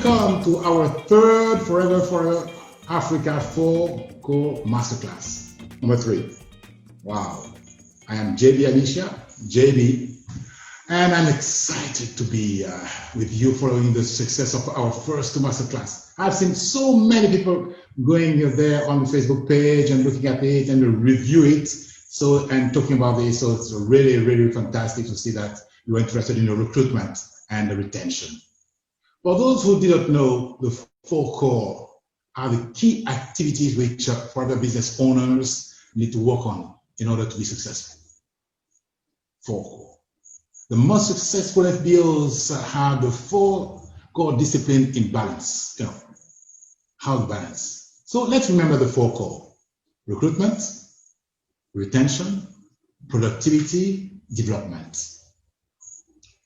welcome to our third Forever Africa 4 Core Masterclass, number 3. Wow, I am JB Alicia, JB, and I'm excited to be with you following the success of our first Masterclass. I've seen so many people going there on the Facebook page and looking at it and review it, and talking about this. So it's really, really fantastic to see that you're interested in the recruitment and the retention. For those who did not know, the 4 core are the key activities which forever business owners need to work on in order to be successful. 4 core. The most successful FBOs have the 4 core disciplines in balance. How to balance. So let's remember the 4 core: recruitment, retention, productivity, development.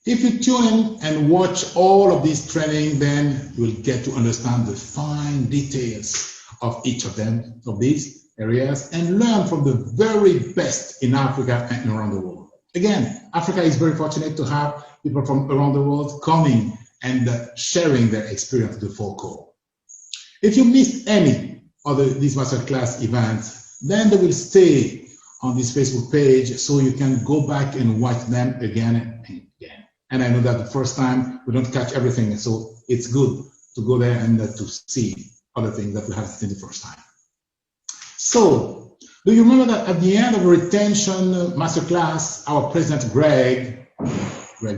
If you tune in and watch all of this training, then you'll get to understand the fine details of each of them, of these areas, and learn from the very best in Africa and around the world. Again, Africa is very fortunate to have people from around the world coming and sharing their experience with the 4 core. If you missed any of these masterclass events, then they will stay on this Facebook page, so you can go back and watch them again and again. And I know that the first time we don't catch everything, so it's good to go there and to see other things that we haven't seen the first time. So, do you remember that at the end of the retention masterclass, our president Greg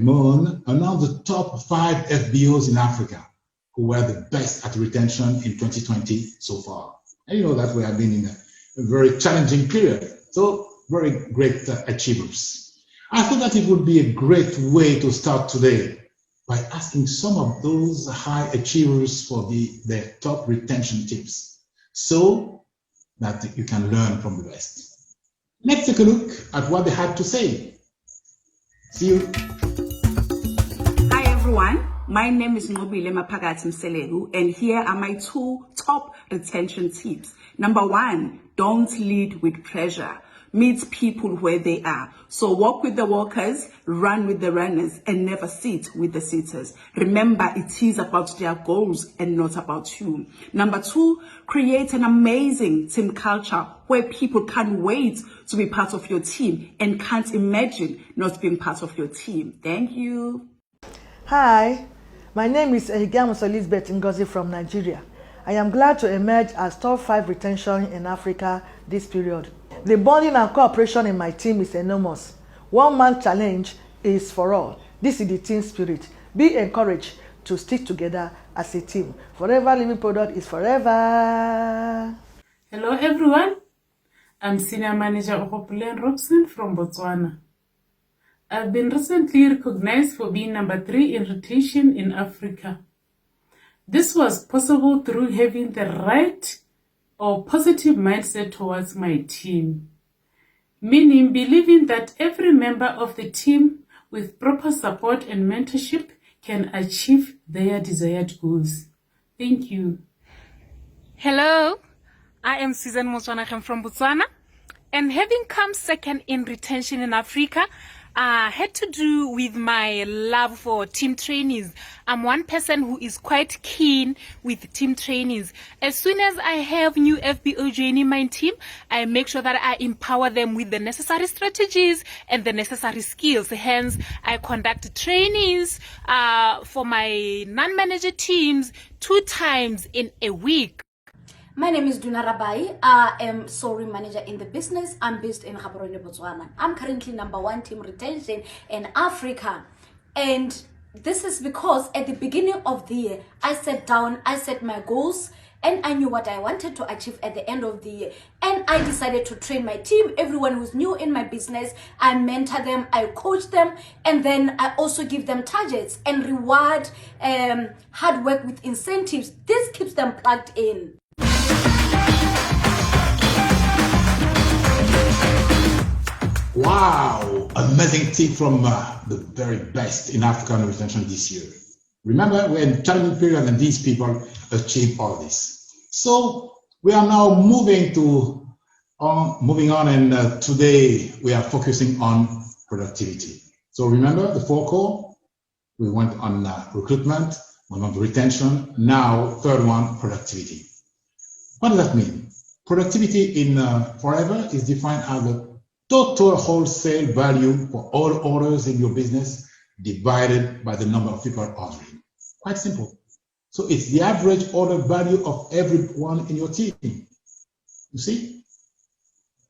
Moon announced the top 5 FBOs in Africa who were the best at retention in 2020 so far. And you know that we have been in a very challenging period, so very great achievers. I thought that it would be a great way to start today by asking some of those high achievers for their top retention tips, so that you can learn from the best. Let's take a look at what they had to say. See you. Hi everyone, my name is Ngobile Maphakathi Mseleku, and here are my 2 top retention tips. Number 1, don't lead with pressure. Meet people where they are. So walk with the walkers, run with the runners, and never sit with the sitters. Remember, it is about their goals and not about you. Number 2, create an amazing team culture where people can't wait to be part of your team and can't imagine not being part of your team. Thank you. Hi, my name is Ehigamus Elizabeth Ngozi from Nigeria. I am glad to emerge as top 5 retention in Africa this period. The bonding and cooperation in my team is enormous. One man challenge is for all. This is the team spirit. Be encouraged to stick together as a team. Forever Living Product is forever. Hello everyone. I'm Senior Manager Opopulen Robson from Botswana. I've been recently recognized for being number 3 in retention in Africa. This was possible through having the right or positive mindset towards my team, meaning believing that every member of the team with proper support and mentorship can achieve their desired goals. Thank you. Hello, I am Susan Motswanagem from Botswana, and having come second in retention in Africa had to do with my love for team trainees. I'm one person who is quite keen with team trainees. As soon as I have new FBO joining my team, I make sure that I empower them with the necessary strategies and the necessary skills. Hence, I conduct trainings for my non-manager teams 2 times in a week. My name is Duna Rabai. I am Sorry Manager in the business. I'm based in Gaborone, Botswana. I'm currently number 1 team retention in Africa. And this is because at the beginning of the year, I sat down, I set my goals, and I knew what I wanted to achieve at the end of the year. And I decided to train my team, everyone who's new in my business. I mentor them, I coach them, and then I also give them targets and reward hard work with incentives. This keeps them plugged in. Wow, amazing tip from the very best in African retention this year. Remember, we're in a challenging period and these people achieve all this. So we are now moving on, and today we are focusing on productivity. So remember the 4 core, we went on recruitment, One of retention. Now, third one, productivity. What does that mean? Productivity in Forever is defined as the total wholesale value for all orders in your business divided by the number of people ordering. Quite simple. So it's the average order value of everyone in your team. You see?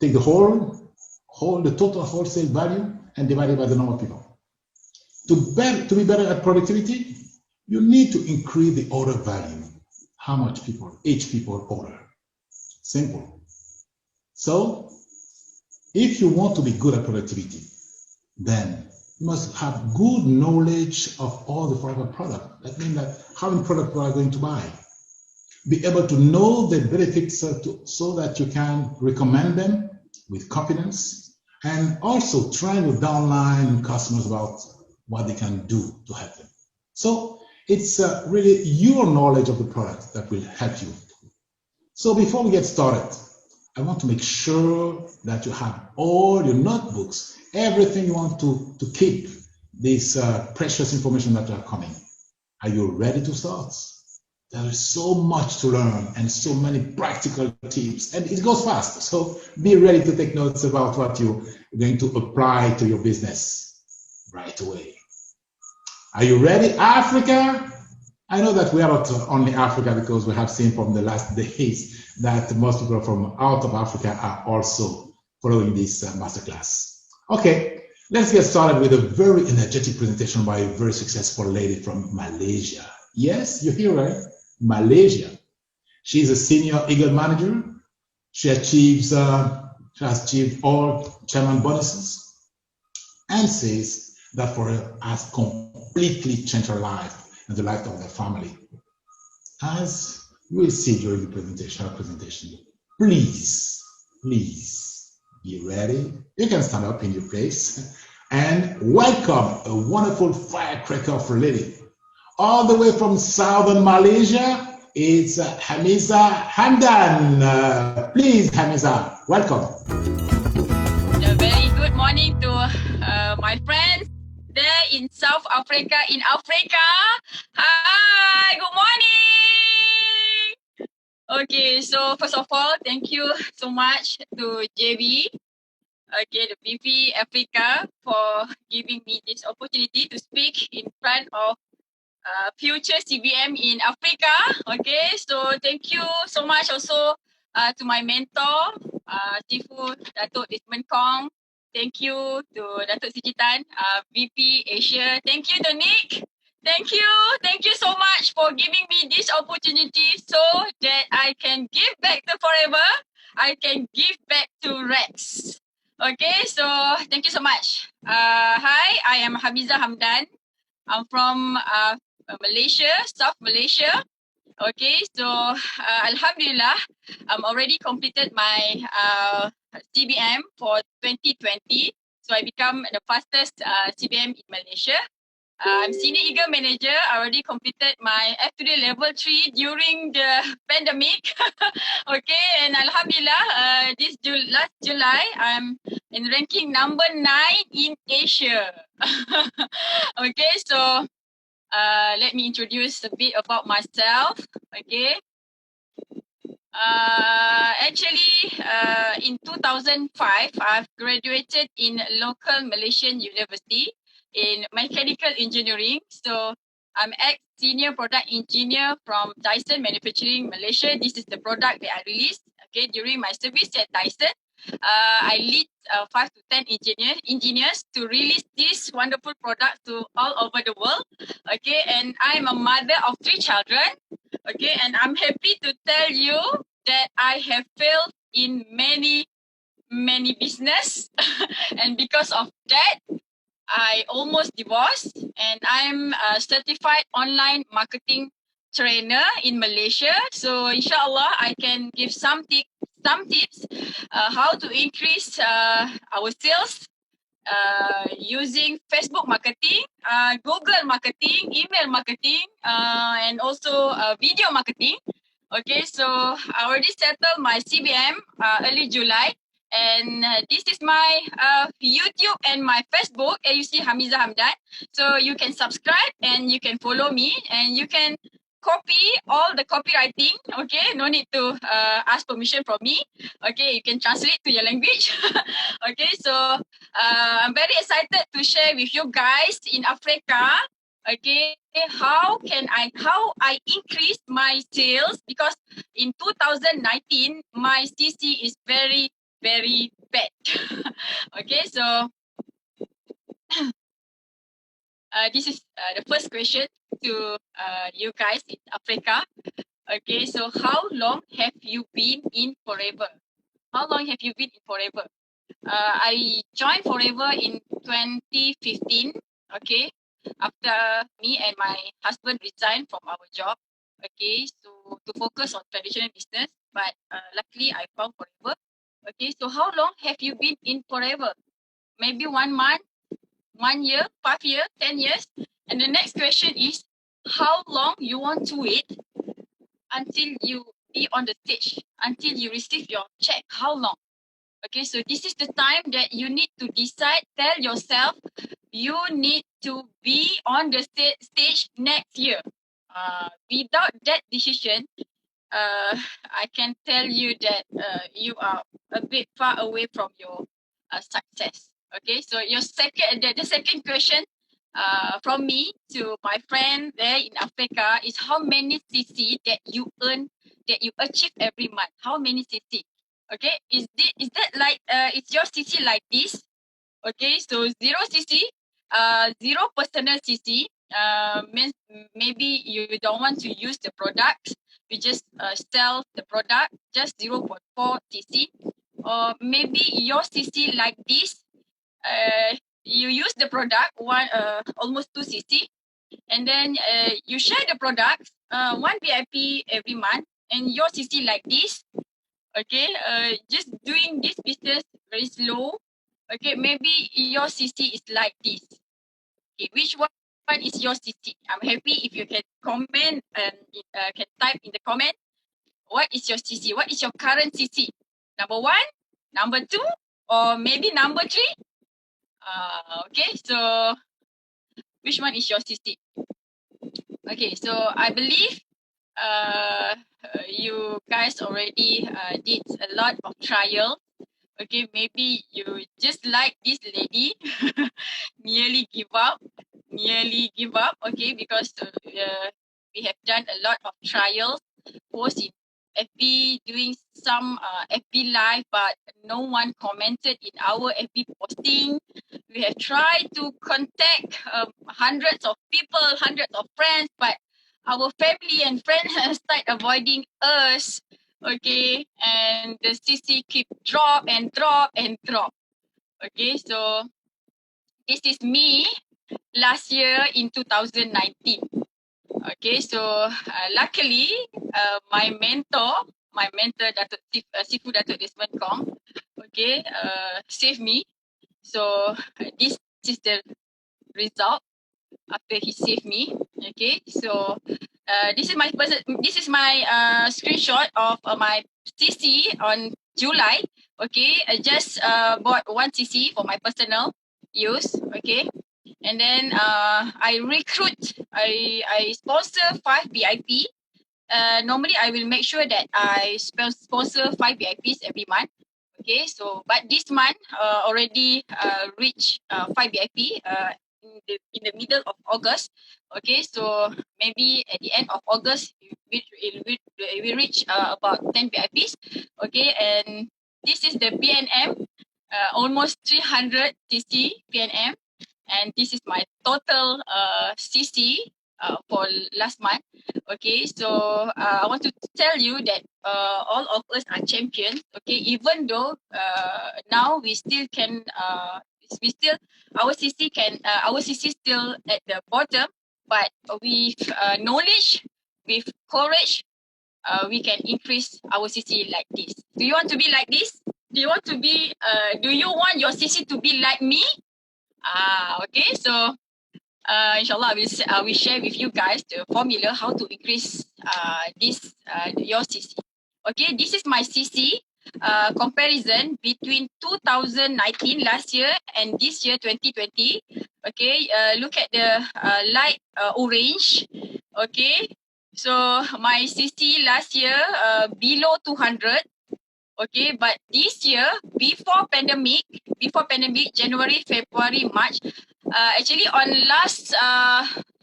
Take the the total wholesale value and divide it by the number of people. To be better at productivity, you need to increase the order value. How much each people order. Simple. So, if you want to be good at productivity, then you must have good knowledge of all the Forever products. That means that how many products you are going to buy. Be able to know the benefits so that you can recommend them with confidence, and also train your downline customers about what they can do to help them. So it's really your knowledge of the product that will help you. So before we get started, I want to make sure that you have all your notebooks, everything you want to keep this precious information that are coming. Are you ready to start? There is so much to learn and so many practical tips, and it goes fast. So be ready to take notes about what you're going to apply to your business right away. Are you ready, Africa? I know that we are not only Africa, because we have seen from the last days that most people from out of Africa are also following this masterclass. Okay, let's get started with a very energetic presentation by a very successful lady from Malaysia. Yes, you hear right? Malaysia. She's a senior Eagle manager. She has achieved all chairman bonuses, and says that for her has completely changed her life and the life of their family. As you will see during the presentation, please be ready. You can stand up in your place and welcome a wonderful firecracker of a lady. All the way from southern Malaysia, it's Hamiza Hamdan. Please, Hamiza, welcome. A very good morning to my friends there in South Africa, Hi, good morning. Okay, so first of all, thank you so much to JB, the BP Africa, for giving me this opportunity to speak in front of future CBM in Africa. Okay, so thank you so much also to my mentor, Tifu Datuk Desmond Kong. Thank you to Datuk Sijitan, VP Asia. Thank you to Nick. Thank you so much for giving me this opportunity so that I can give back to Forever. I can give back to Rex. Okay, so thank you so much. Hi, I am Hamiza Hamdan. I'm from Malaysia, South Malaysia. Okay, so Alhamdulillah, I'm already completed my CBM for 2020. So I become the fastest CBM in Malaysia. I'm Senior Eagle Manager. I already completed my F2D Level 3 during the pandemic. Okay, and Alhamdulillah, last July, I'm in ranking number 9 in Asia. Okay, so let me introduce a bit about myself. Okay. In 2005, I've graduated in local Malaysian university in mechanical engineering. So I'm ex-senior product engineer from Dyson Manufacturing Malaysia. This is the product that I released during my service at Dyson. I lead 5 to 10 engineers to release this wonderful product to all over the world. Okay, and I'm a mother of 3 children. Okay, and I'm happy to tell you that I have failed in many business. And because of that, I almost divorced, and I'm a certified online marketing trainer in Malaysia. So inshallah, I can give some tips how to increase our sales using Facebook marketing, Google marketing, email marketing, and also video marketing. Okay, so I already settled my CBM early July, And this is my YouTube and my Facebook, AUC Hamiza Hamdan. So you can subscribe and you can follow me and you can copy all the copywriting. Okay, no need to ask permission from me. Okay, you can translate to your language. Okay, so I'm very excited to share with you guys in Africa. Okay, how I increase my sales, because in 2019 my CC is very bad. Okay, so this is the first question to you guys in Africa. Okay, so how long have you been in Forever? How long have you been in Forever? I joined Forever in 2015. Okay, after me and my husband resigned from our job. Okay, so to focus on traditional business, but luckily I found Forever. Okay, so how long have you been in Forever? Maybe 1 month, 1 year, 5 years, 10 years. And the next question is, how long you want to wait until you be on the stage, until you receive your check? How long? Okay, so this is the time that you need to decide. Tell yourself you need to be on the stage next year. Without that decision, I can tell you that you are a bit far away from your success. Okay, so the second question from me to my friend there in Africa is, how many CC that you earn, that you achieve every month? How many CC? Okay, is that like is your CC like this? Okay, so 0 CC, 0 personal CC. Means maybe you don't want to use the product, you just sell the product, just 0.4 CC. Or maybe your CC like this, you use the product almost 2 CC, and then you share the product 1 VIP every month, and your CC like this. Okay, just doing this business very slow. Okay, maybe your CC is like this. Okay, which one is your CC? I'm happy if you can comment and can type in the comment. What is your CC? What is your current CC? Number 1, number 2, or maybe number 3? Okay, so which one is your CC? Okay, so I believe you guys already did a lot of trial. Okay, maybe you just like this lady, nearly give up, okay, because we have done a lot of trials, post in FB, doing some FB live, but no one commented in our FB posting. We have tried to contact hundreds of people, hundreds of friends, but our family and friends have started avoiding us. Okay, and the CC keep drop. Okay, so this is me last year in 2019. Okay, so luckily my mentor Datuk Sifu Datuk Desmond Kong, okay, saved me. So this is the result after he saved me. Okay, so this is my screenshot of my CC on July. Okay, I just bought 1 CC for my personal use. Okay, and then I sponsor 5 VIP. Normally I will make sure that I sponsor 5 VIPs every month. Okay, so but this month already reached 5 VIP in the middle of August. Okay, so maybe at the end of August we reach about 10 VIPs. Okay, and this is the PNM, almost 300 CC PNM, and this is my total CC for last month. Okay, so I want to tell you that all of us are champions. Okay, even though now we still can our CC still at the bottom, but with knowledge, with courage, we can increase our CC like this. Do you want to be like this? Do you want your CC to be like me? Okay, so inshallah, I will share with you guys the formula how to increase your CC. Okay, this is my CC. comparison between 2019 last year and this year 2020. Okay, look at the light orange. Okay, so my CC last year below 200. Okay, but this year before pandemic, January, February, March, actually on last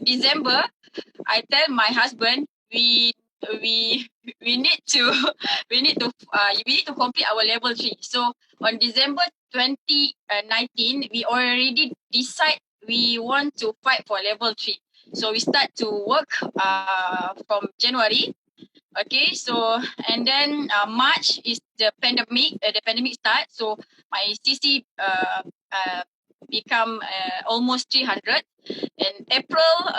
December, I tell my husband we we need to we need to complete our level 3. So on December 2019, we already decide we want to fight for level 3. So we start to work from January. Okay, so and then March is the pandemic. The pandemic starts, so my CC become almost 300. In April,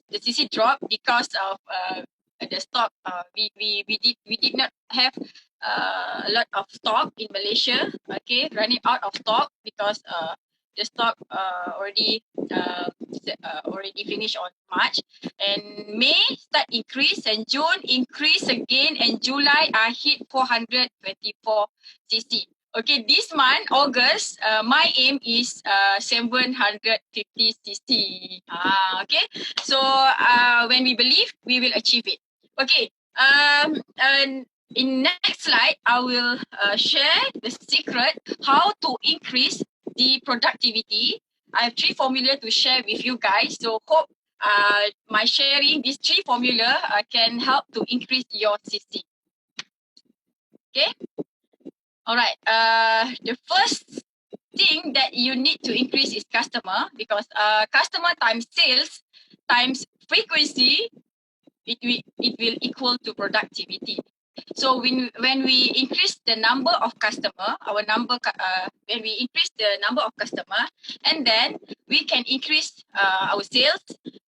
the CC dropped because of the stock. We did not have a lot of stock in Malaysia. Okay, running out of stock because the stock already finished on March, and May start increase, and June increase again, and July I hit 424 cc. Okay, this month August, my aim is 750 cc. Okay, so when we believe, we will achieve it. Okay, and in next slide, I will share the secret how to increase the productivity. I have 3 formula to share with you guys. So hope my sharing these 3 formula can help to increase your CC. Okay. All right. The first thing that you need to increase is customer, because customer times sales times frequency, it will equal to productivity. So when we increase the number of customer, when we increase the number of customer, and then we can increase our sales,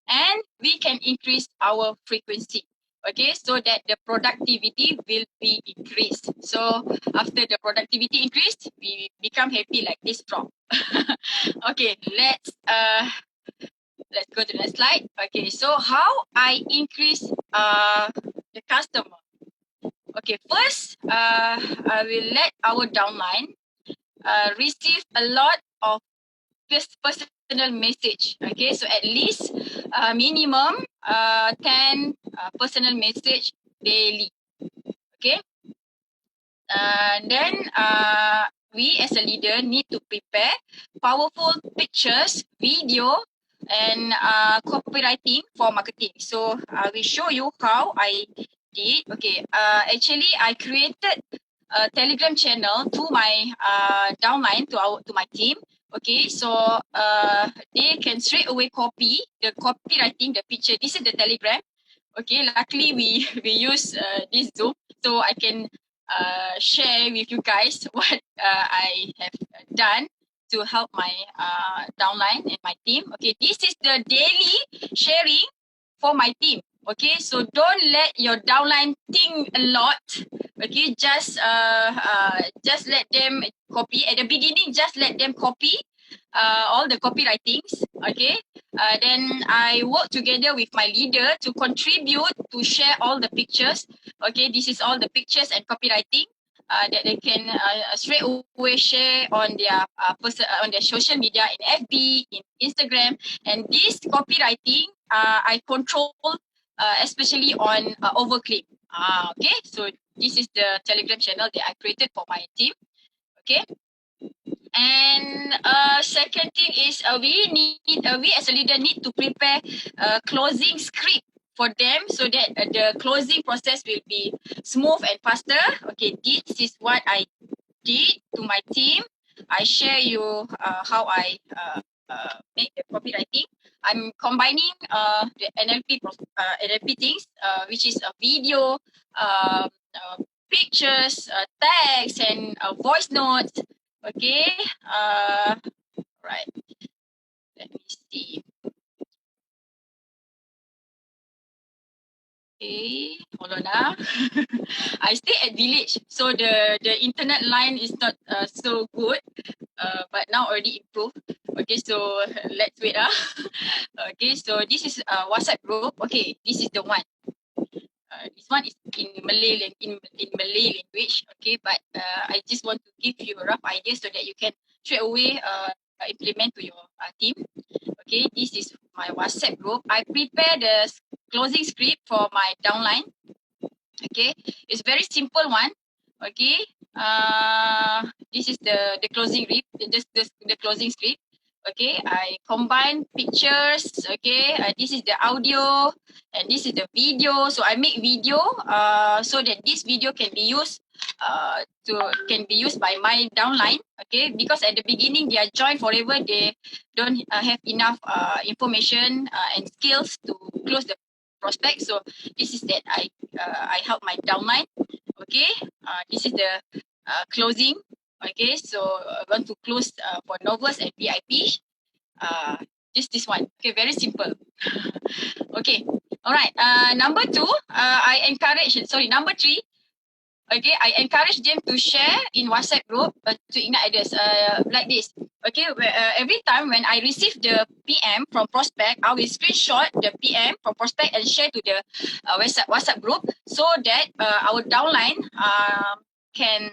and we can increase our frequency. Okay, so that the productivity will be increased. So after the productivity increased, we become happy like this frog. Okay, let's go to the next slide. Okay, so how I increase the customer. Okay, first, I will let our downline receive a lot of personal message. Okay, so at least minimum 10 personal message daily. Okay, then we as a leader need to prepare powerful pictures, video, and copywriting for marketing. So I will show you how I did. Okay, actually I created a Telegram channel to my downline, to my team. Okay, so they can straight away copy the copywriting, the picture. This is the Telegram. Okay, luckily we use this Zoom, so I can share with you guys what I have done to help my downline and my team. Okay, this is the daily sharing for my team. Okay, so don't let your downline think a lot. Okay, just let them copy. At the beginning, just let them copy all the copywritings. Okay, then I work together with my leader to contribute, to share all the pictures. Okay, this is all the pictures and copywriting that they can straight away share on their on their social media, in FB, in Instagram. And this copywriting I control, especially on overclick. Okay, so this is the Telegram channel that I created for my team. Okay. And second thing is we as a leader need to prepare a closing script for them, so that the closing process will be smooth and faster. Okay, this is what I did to my team. I share you how I make the copywriting. I'm combining the NLP things, which is a video, pictures, text, and voice notes. Okay, right. Let me see. Okay, hold on. I stay at village, so the internet line is not so good, but now already improved. Okay, so let's wait. Okay, so this is WhatsApp group. Okay, this is the one. this one is in Malay in Malay language, okay, but I just want to give you a rough idea so that you can straight away implement to your team. Okay, this is my WhatsApp group. I prepare the closing script for my downline. Okay, it's very simple one. Okay, this is the closing script, the closing script. Okay, I combine pictures. Okay, this is the audio and this is the video. So I make video so that this video can be used can be used by my downline. Okay, because at the beginning they are joined forever, they don't have enough information and skills to close the prospect. So this is that I help my downline. Okay, this is the closing. Okay, so I want to close for novice and VIP. Just this one. Okay, very simple. Okay, all right. Number two, I encourage. Sorry, number three. Okay, I encourage them to share in WhatsApp group to ignite others. Like this. Okay, every time when I receive the PM from prospect, I will screenshot the PM from prospect and share to the WhatsApp group so that our downline can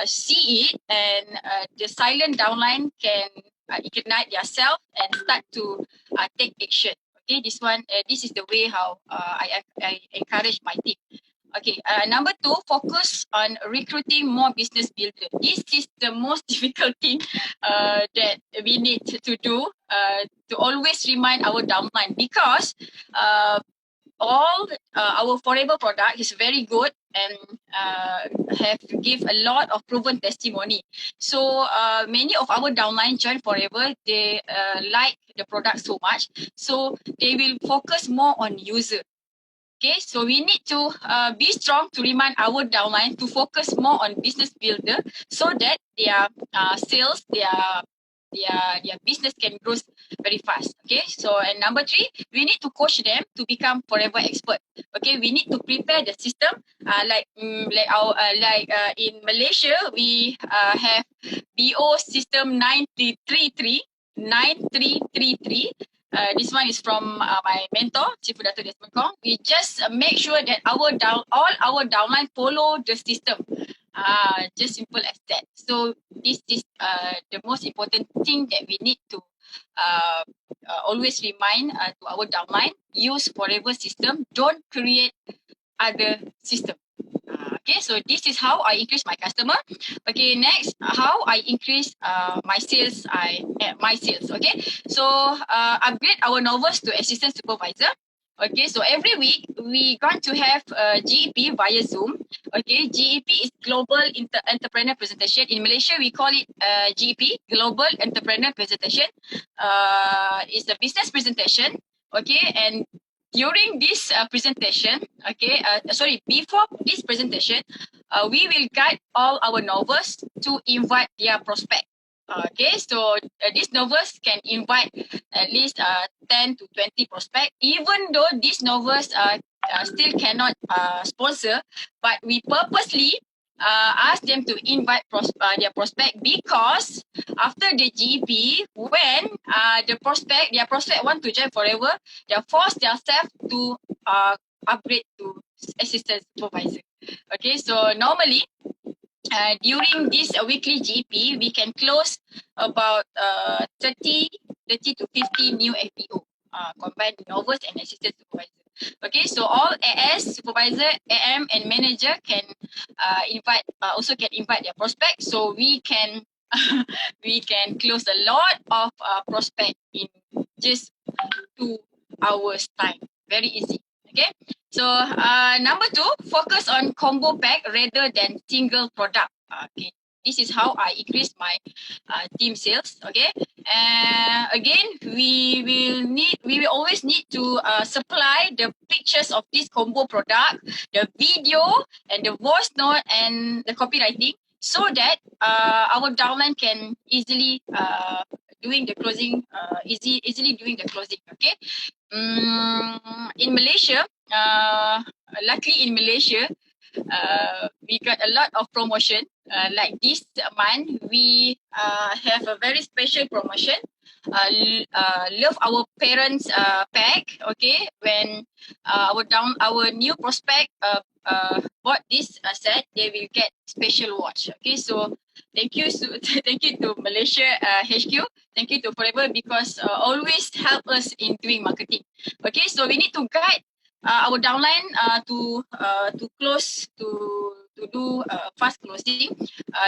see it, and the silent downline can ignite themselves and start to take action. Okay, this one, this is the way how I encourage my team. Okay, number two, focus on recruiting more business builders. This is the most difficult thing that we need to do to always remind our downline, because all our forever product is very good and have to give a lot of proven testimony. So many of our downline join forever, they like the product so much, so they will focus more on user. Okay, so we need to be strong to remind our downline to focus more on business builder so that their sales, their business can grow very fast. Okay, so and number three, we need to coach them to become forever expert. Okay, we need to prepare the system. Like in Malaysia, we have BO system 9333. This one is from my mentor, Chief Dato' Desmond Kong. We just make sure that all our downline follow the system. Just simple as that. So this is the most important thing that we need to always remind to our downline. Use forever system. Don't create other system. Okay, so this is how I increase my customer. Okay, next, how I increase my sales. Okay, so upgrade our novice to assistant supervisor. Okay, so every week we going to have GEP via Zoom. Okay, GEP is Global Entrepreneur Presentation. In Malaysia, we call it GEP, Global Entrepreneur Presentation. It's a business presentation. Okay, and during this presentation, okay, before this presentation, we will guide all our novice to invite their prospect. Okay, so this novice can invite at least 10 to 20 prospect, even though this novice still cannot sponsor, but we purposely ask them to invite their prospect, because after the GP, when their prospect want to join forever, they force themselves to upgrade to assistant supervisor. Okay, so normally during this weekly GP, we can close about 30 to 50 new FPO, combined novice and assistant supervisor. Okay, so all AS, supervisor, AM, and manager can also invite their prospect, so we can we can close a lot of prospect in just 2 hours time. Very easy. Okay, so number two, focus on combo pack rather than single product. Okay, this is how I increase my team sales. Okay, again, we will always need to supply the pictures of this combo product, the video, and the voice note and the copywriting, so that our downline can easily doing the closing, easily doing the closing. Okay. In Malaysia, luckily in Malaysia, we got a lot of promotion. Like this month, we have a very special promotion. love our parents pack. Okay, when our new prospect bought this set, they will get special watch. Okay, so thank you thank you to Malaysia HQ. Thank you to Forever because always help us in doing marketing. Okay, so we need to guide our downline to close to do fast closing.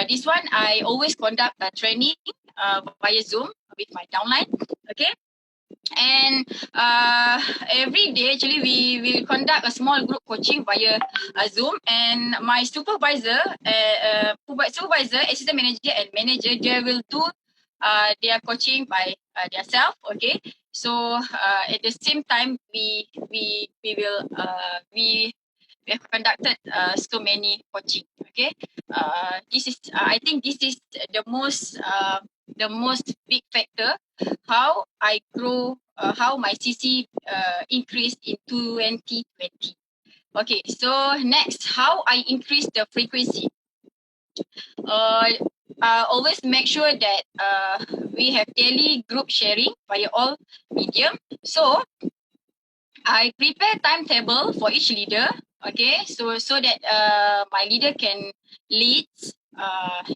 This one I always conduct a training via Zoom with my downline. Okay, and every day actually we will conduct a small group coaching via Zoom, and my supervisor, assistant manager and manager, they will do their coaching by themselves. Okay, so at the same time we have conducted so many coaching. Okay, this is I think this is the most big factor how I grow, how my CC increased in 2020. Okay, so next, how I increase the frequency. Always make sure that we have daily group sharing via all medium. So I prepare timetable for each leader. Okay, so that my leader can lead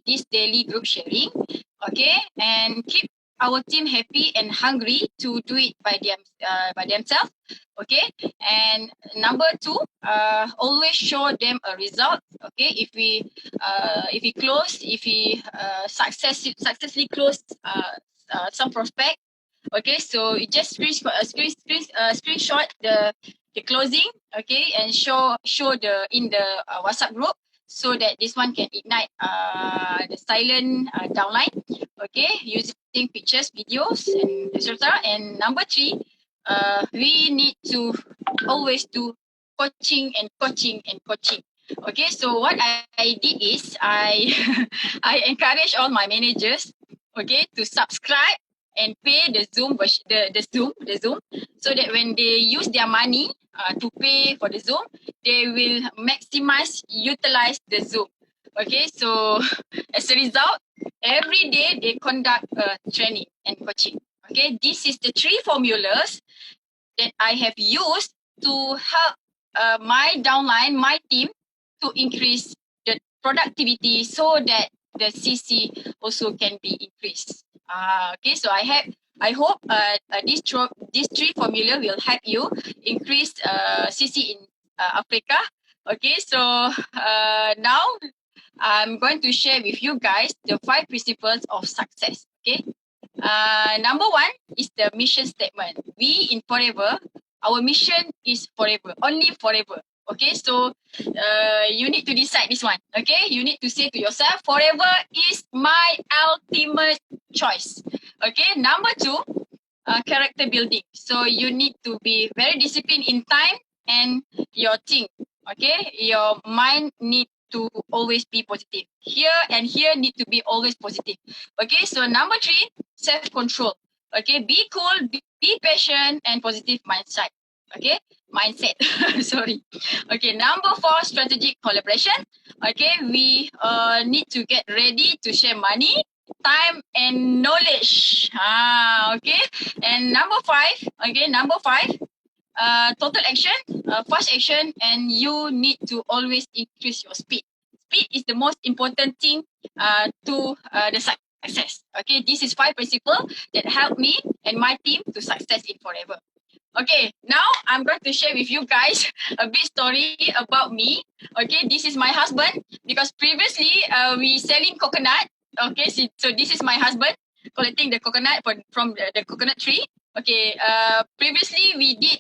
this daily group sharing. Okay, and keep our team happy and hungry to do it by themselves. Okay, and number 2, always show them a result. Okay, if we successfully close some prospect. Okay, so you just screenshot the closing, okay, and show the in the WhatsApp group so that this one can ignite the silent downline. Okay, using pictures, videos, and etc. And number 3, we need to always do coaching and coaching and coaching. Okay, so what I did is I I encourage all my managers, okay, to subscribe and pay the Zoom so that when they use their money to pay for the Zoom, they will utilize the Zoom. Okay, so as a result, every day they conduct training and coaching. Okay, this is the 3 formulas that I have used to help my downline, my team, to increase the productivity so that the CC also can be increased. Okay, so I hope these 3 formula will help you increase CC in Africa. Okay, so now I'm going to share with you guys the 5 principles of success. Okay, number 1 is the mission statement. We in Forever, our mission is forever, only forever. Okay, so you need to decide this one. Okay, you need to say to yourself, forever is my ultimate choice. Okay, number 2, character building. So you need to be very disciplined in time and your thing. Okay, your mind need to always be positive. Here and here need to be always positive. Okay, so number 3, self-control. Okay, be cool, be patient, and positive mindset. Okay, mindset. Sorry. Okay, number 4, strategic collaboration. Okay, we need to get ready to share money, time, and knowledge. Okay, and number 5. Okay, number 5. Total action, fast action, and you need to always increase your speed. Speed is the most important thing to the success. Okay, this is 5 principles that help me and my team to success in Forever. Okay, now I'm going to share with you guys a big story about me. Okay, this is my husband because previously we selling coconut. Okay, so this is my husband collecting the coconut from the coconut tree. Okay, previously we did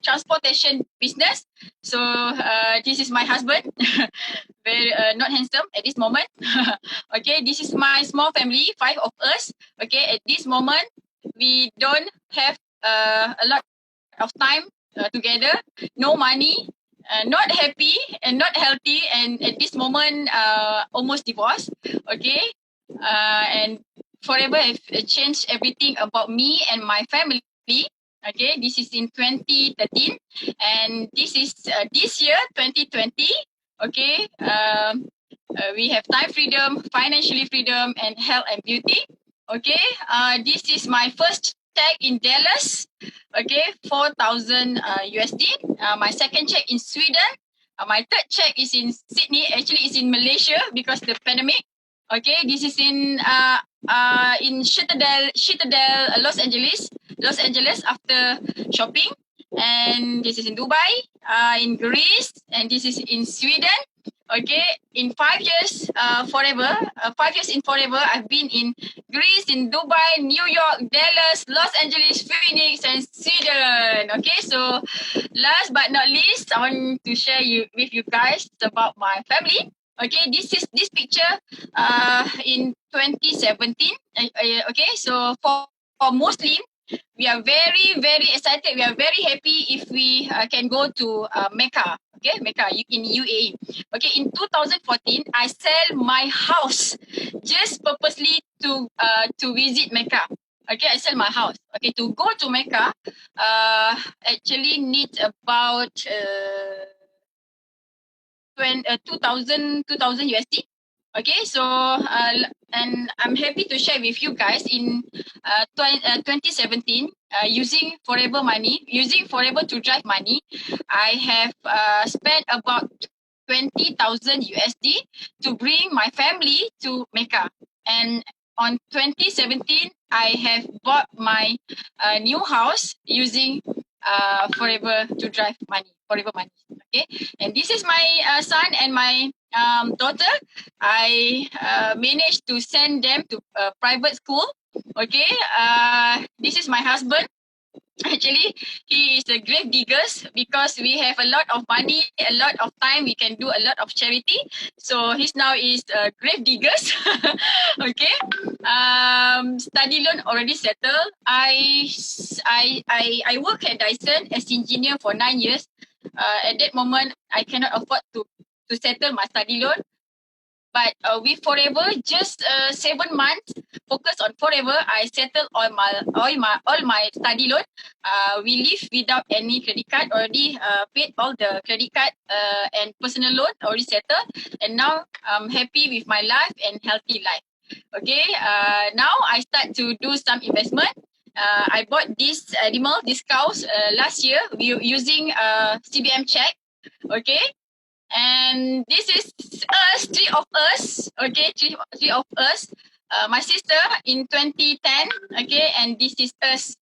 transportation business. So this is my husband, very not handsome at this moment. Okay, this is my small family, 5 of us. Okay, at this moment we don't have a lot of time together, no money, not happy and not healthy, and at this moment almost divorced. Okay, and Forever have changed everything about me and my family. Okay, this is in 2013, and this is this year 2020. Okay, we have time freedom, financially freedom, and health and beauty. Okay, this is my first check in Dallas. Okay, 4,000 USD. My second check in Sweden. My third check is in Sydney. Actually, it's in Malaysia because the pandemic. Okay, this is in Citadel, Los Angeles after shopping. And this is in Dubai, in Greece, and this is in Sweden. Okay, in 5 years, forever, 5 years in forever, I've been in Greece, in Dubai, New York, Dallas, Los Angeles, Phoenix, and Sweden. Okay, so last but not least, I want to share with you guys about my family. Okay, this picture in 2017. Okay, so for Muslim, we are very, very excited. We are very happy if we can go to Mecca. Okay, Mecca in UAE. Okay, in 2014, I sell my house just purposely to visit Mecca. Okay, I sell my house. Okay, to go to Mecca, actually needs about 2000 USD. Okay, so and I'm happy to share with you guys in 2017, using Forever money, using Forever to drive money, I have spent about 20,000 USD to bring my family to Mecca. And on 2017, I have bought my new house using Forever to drive money, Forever money. Okay, and this is my son and my daughter. I managed to send them to private school. Okay, this is my husband. Actually, he is a grave diggers because we have a lot of money, a lot of time. We can do a lot of charity. So he's now is grave diggers. Okay. Study loan already settled. I work at Dyson as engineer for 9 years. At that moment, I cannot afford to settle my study loan. But with Forever, just 7 months, focus on Forever. I settled all my study loan. We live without any credit card. Already paid all the credit card and personal loan already settled. And now I'm happy with my life and healthy life. Okay. Now I start to do some investment. I bought this cows last year. We using CBM check. Okay. And this is us, three of us. Okay, three of us. My sister in 2010. Okay, and this is us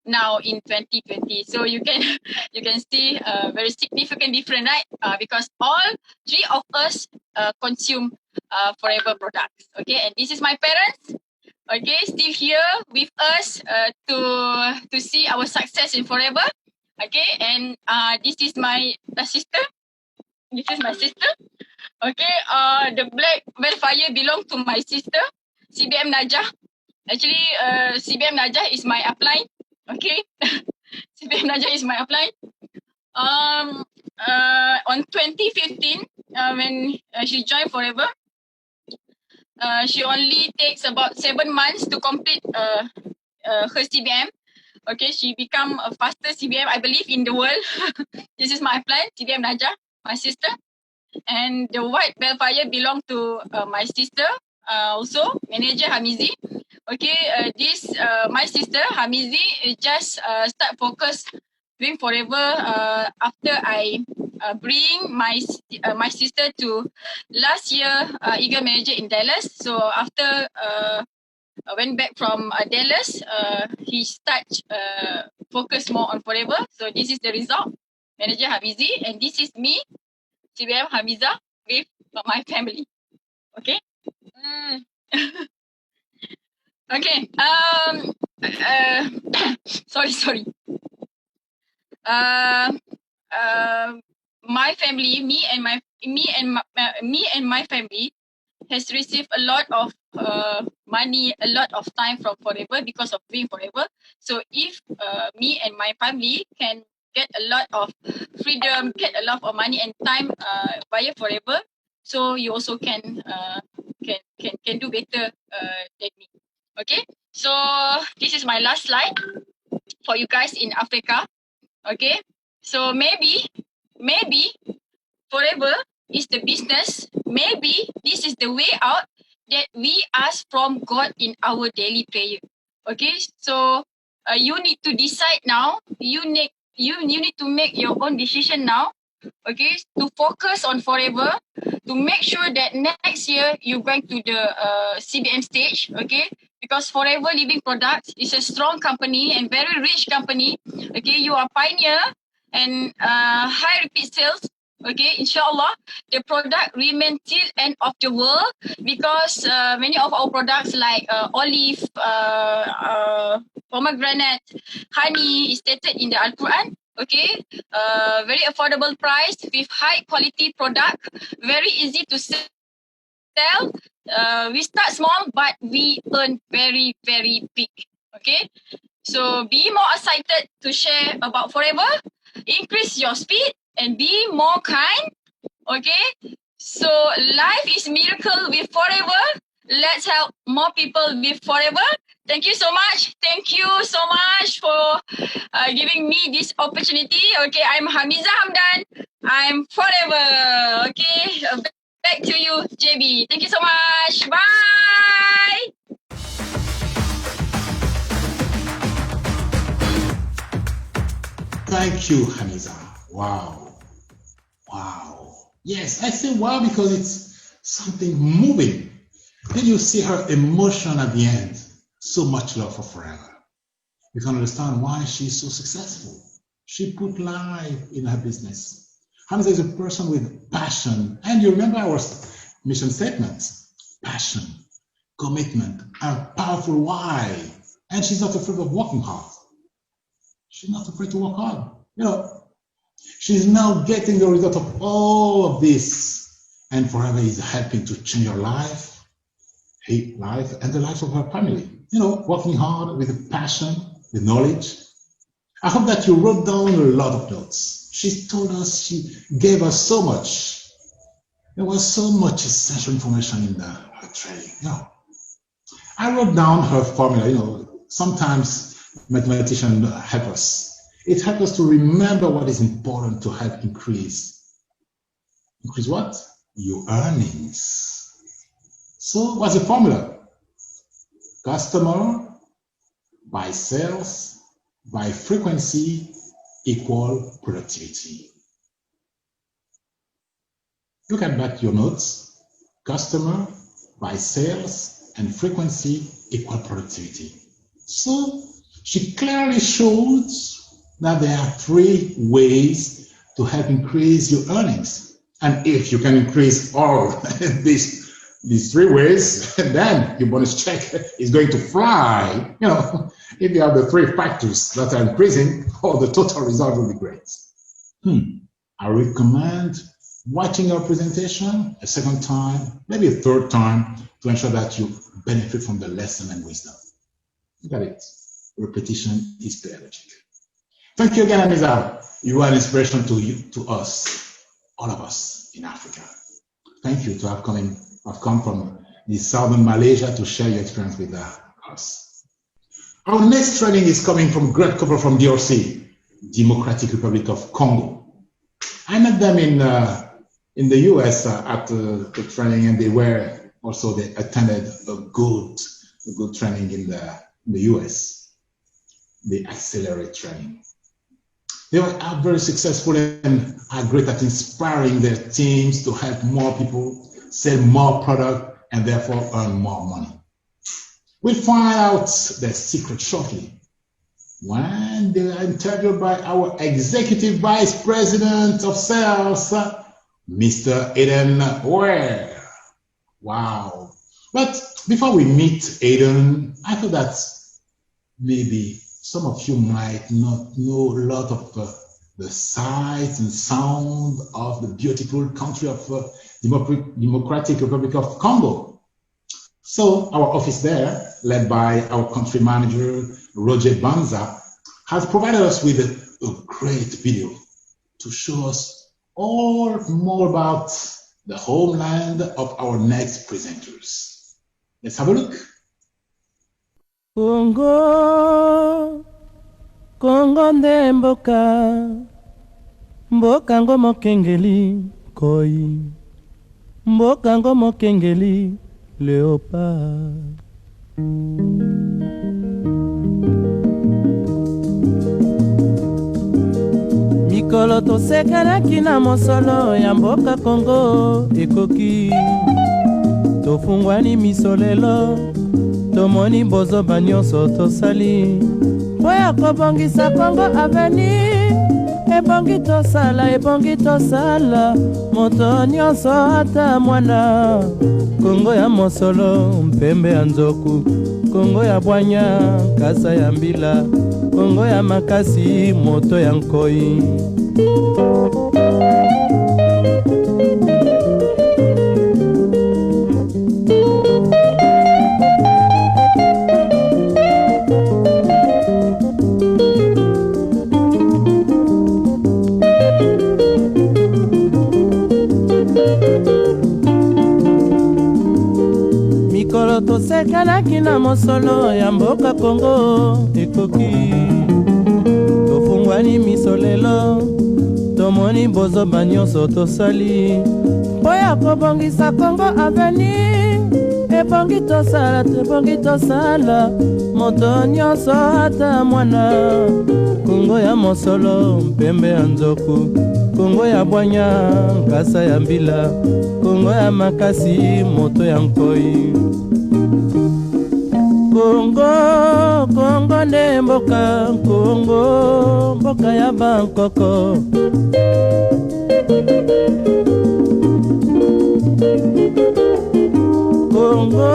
now in 2020. So you can you can see very significant difference, right? Because all three of us consume Forever products. Okay, and this is my parents. Okay, still here with us to see our success in Forever. Okay, and this is my sister. This is my sister. Okay, the black Velfire belong to my sister, CBM Najah. Actually, CBM Najah is my upline. Okay, CBM Najah is my upline. On 2015, when she joined Forever, she only takes about 7 months to complete her CBM. Okay, she become a faster CBM, I believe, in the world. This is my upline, CBM Najah, my sister. And the white Bellfire belong to my sister, also manager Hamizi. Okay, this my sister Hamizi just start focus doing Forever after I bring my sister to last year Eagle manager in Dallas. So after went back from Dallas, he start focus more on Forever. So this is the result, manager Hamizi, and this is me, CBM Hamiza, with my family. Okay. Okay. Sorry. My family, me and my family has received a lot of money, a lot of time from Forever because of being Forever. So if me and my family can get a lot of freedom, get a lot of money and time via Forever, so you also can do better than me. Okay, so this is my last slide for you guys in Africa. Okay, so maybe Forever is the business. Maybe this is the way out. that we ask from God in our daily prayer. Okay, so you need to decide now. You need to make your own decision now. Okay, to focus on forever, to make sure that next year you're going to the CBM stage. Okay, because Forever Living Products is a strong company and very rich company. Okay, you are pioneer and high repeat sales. Okay, inshallah, the product remain till end of the world because many of our products like olive, pomegranate, honey is stated in the Al-Quran. Okay, very affordable price with high quality product, very easy to sell. We start small, but we earn very, very big. Okay, so be more excited to share about Forever, increase your speed, and be more kind. Okay, so life is miracle with Forever. Let's help more people with Forever. Thank you so much. Thank you so much for giving me this opportunity. Okay, I'm Hamiza Hamdan. I'm Forever. Okay, back to you, JB. Thank you so much. Bye. Thank you, Hamiza. Wow. Wow. Yes, I say wow because it's something moving. Then you see her emotion at the end. So much love for Forever. You can understand why she's so successful. She put life in her business. Hamiza is a person with passion. And you remember our mission statement: passion, commitment, and powerful why. And she's not afraid of working hard. She's not afraid to work hard. You know, she's now getting the result of all of this. And Forever is helping to change her life, and the lives of her family. You know, working hard with passion, with knowledge. I hope that you wrote down a lot of notes. She told us, she gave us so much. There was so much essential information in her training. You know, I wrote down her formula. You know, sometimes mathematicians help us. It helps us to remember what is important to help increase. Increase what? Your earnings. So what's the formula? Customer by sales by frequency equal productivity. Look at back your notes. Customer by sales and frequency equal productivity. So she clearly shows that there are 3 ways to help increase your earnings. And if you can increase all these 3 ways, then your bonus check is going to fly. You know, if you have the 3 factors that are increasing, the total result will be great. I recommend watching your presentation a second time, maybe a third time, to ensure that you benefit from the lesson and wisdom. Look at it. Repetition is pedagogic. Thank you again, Hamiza. You are an inspiration to us, all of us in Africa. Thank you to have come from the southern Malaysia to share your experience with us. Our next training is coming from a great couple from DRC, Democratic Republic of Congo. I met them in the US at the training, and they attended a good training in the US, the Accelerate training. They are very successful and are great at inspiring their teams to help more people sell more product and therefore earn more money. We'll find out their secret shortly when they are interviewed by our Executive Vice President of Sales, Mr. Aiden Ware. Wow. But before we meet Aiden, I thought that maybe some of you might not know a lot of the sights and sound of the beautiful country of Democratic Republic of Congo. So our office there, led by our country manager, Roger Banza, has provided us with a great video to show us all more about the homeland of our next presenters. Let's have a look. Congo, Congo nde mboka ngo mokengeli koi, mboka ngo mokengeli léopard. Mikolo tosekelaki na mosolo ya mboka Kongo ekoki, tofungwani miso lelo, tomoni bozoba nyonso tosali mpo ya kobongisa Kongo avenir. Ebongi tosala moto nyonso ata mwana. Kongo ya mosolo mpembe ya nzoku, Kongo ya bwanya kasa ya mbila, Kongo ya makasi moto ya nkoi. Mikolo tosekelaki na mosolo ya mboka Kongo ekoki, tofungwani miso lelo, tomoni bozoba nyonso tosali mpo ya kobongisa Kongo avenir. Ebongi tosala moto nyonso ata mwana. Kongo ya mosolo mpembe ya nzoku, Kongo ya bwanya nkasa ya mbila, Kongo ya makasi moto ya nkoi. Kongo nde mboka, Kongo mboka ya bankoko. Kongo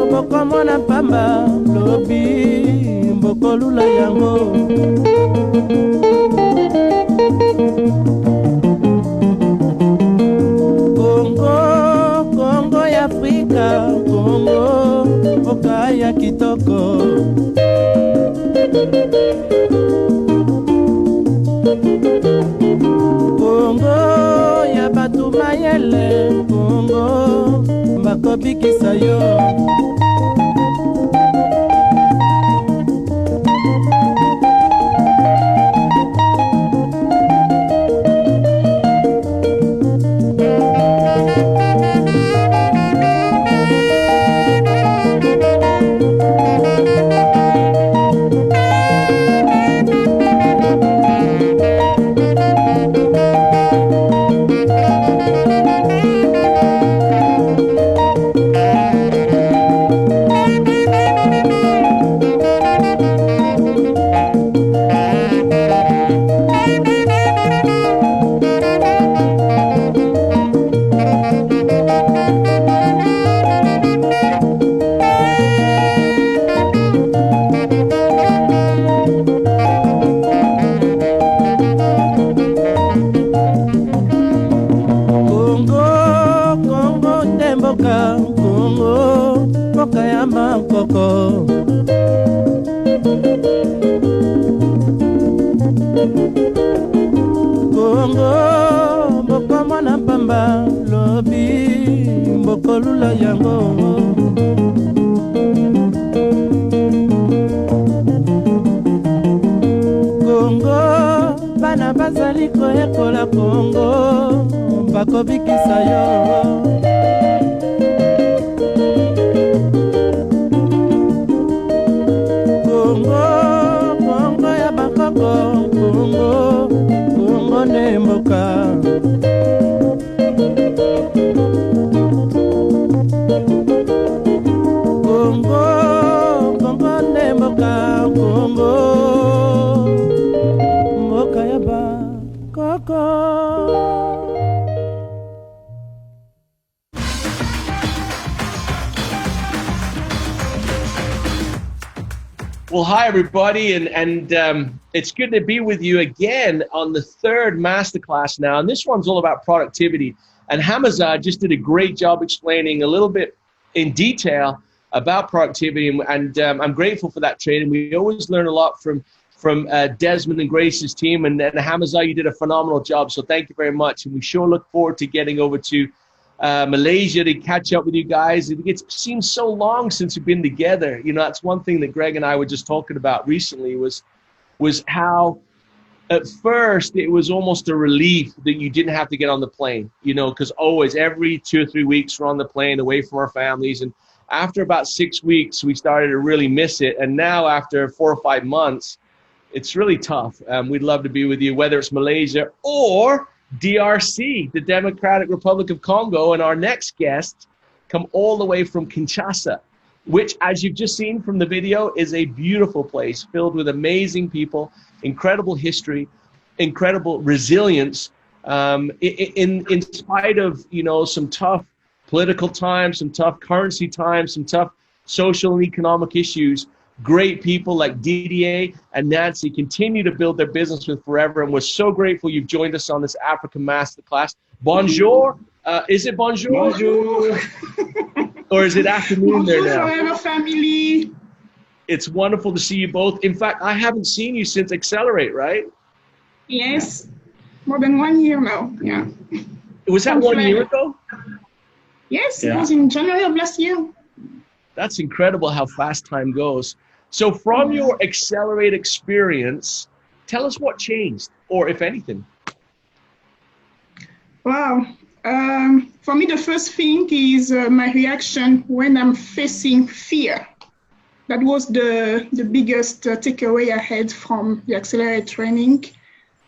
mboko mona pamba lobi mboko lula yango. Kongo ya Afrika, Kongo mboka ya kitoko. Kongo ya batu mayele, Kongo bakobikisa yo. Kongo mboka ya makoko. Kongo mboka mwana pamba lobi mboko lula yango. Kongo bana bazali koyekola Kongo bakobikisa yo. Kongo ya bakoko, Kongo ne mboka. Kongo ne mboka, Kongo mboka ya bakoko. Well, hi, everybody, and it's good to be with you again on the third masterclass now. And this one's all about productivity. And Hamza just did a great job explaining a little bit in detail about productivity. And I'm grateful for that training. We always learn a lot from Desmond and Grace's team. And Hamza, you did a phenomenal job. So thank you very much. And we sure look forward to getting over to Malaysia to catch up with you guys. It seems so long since we've been together. You know, that's one thing that Greg and I were just talking about recently was how At first, it was almost a relief that you didn't have to get on the plane, you know, because always every 2 or 3 weeks we're on the plane away from our families. And after about 6 weeks, we started to really miss it. And now after 4 or 5 months, it's really tough. We'd love to be with you, whether it's Malaysia or DRC, the Democratic Republic of Congo. And our next guests come all the way from Kinshasa, which, as you've just seen from the video, is a beautiful place filled with amazing people, incredible history, incredible resilience, in spite of, you know, some tough political times, some tough currency times, some tough social and economic issues. Great people like Didier and Nancy continue to build their business with Forever, and we're so grateful you've joined us on this African Masterclass. Bonjour. Is it bonjour? Bonjour. Or is it afternoon there now? Forever family. It's wonderful to see you both. In fact, I haven't seen you since Accelerate, right? Yes, more than 1 year now. Yeah. Was that 1 year ago? Yes, it was in January of last year. That's incredible how fast time goes. So from your Accelerate experience, tell us what changed, or if anything. Wow. For me, the first thing is my reaction when I'm facing fear. That was the biggest takeaway I had from the Accelerate training.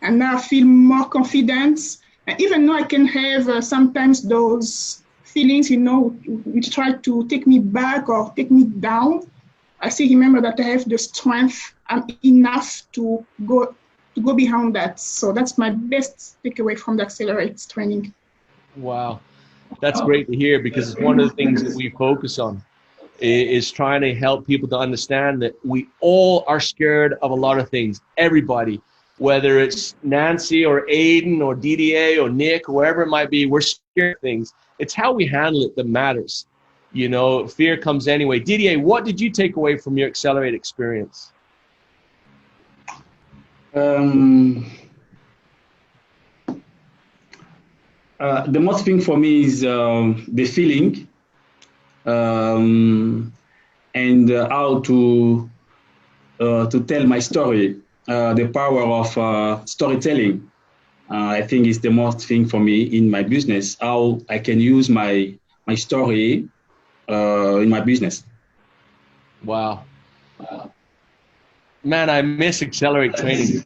And now I feel more confident. And even though I can have sometimes those feelings, you know, which try to take me back or take me down, I still remember that I have the strength. I'm enough to go beyond that. So that's my best takeaway from the Accelerate training. Wow. That's great to hear, because it's one of the things that we focus on, is trying to help people to understand that we all are scared of a lot of things. Everybody, whether it's Nancy or Aiden or Didier or Nick, or wherever it might be, we're scared of things. It's how we handle it that matters. You know, fear comes anyway. Didier, what did you take away from your Accelerate experience? The most thing for me is the feeling and how to tell my story. The power of storytelling, I think, is the most thing for me in my business. How I can use my story in my business. Wow. Man, I miss Accelerate training.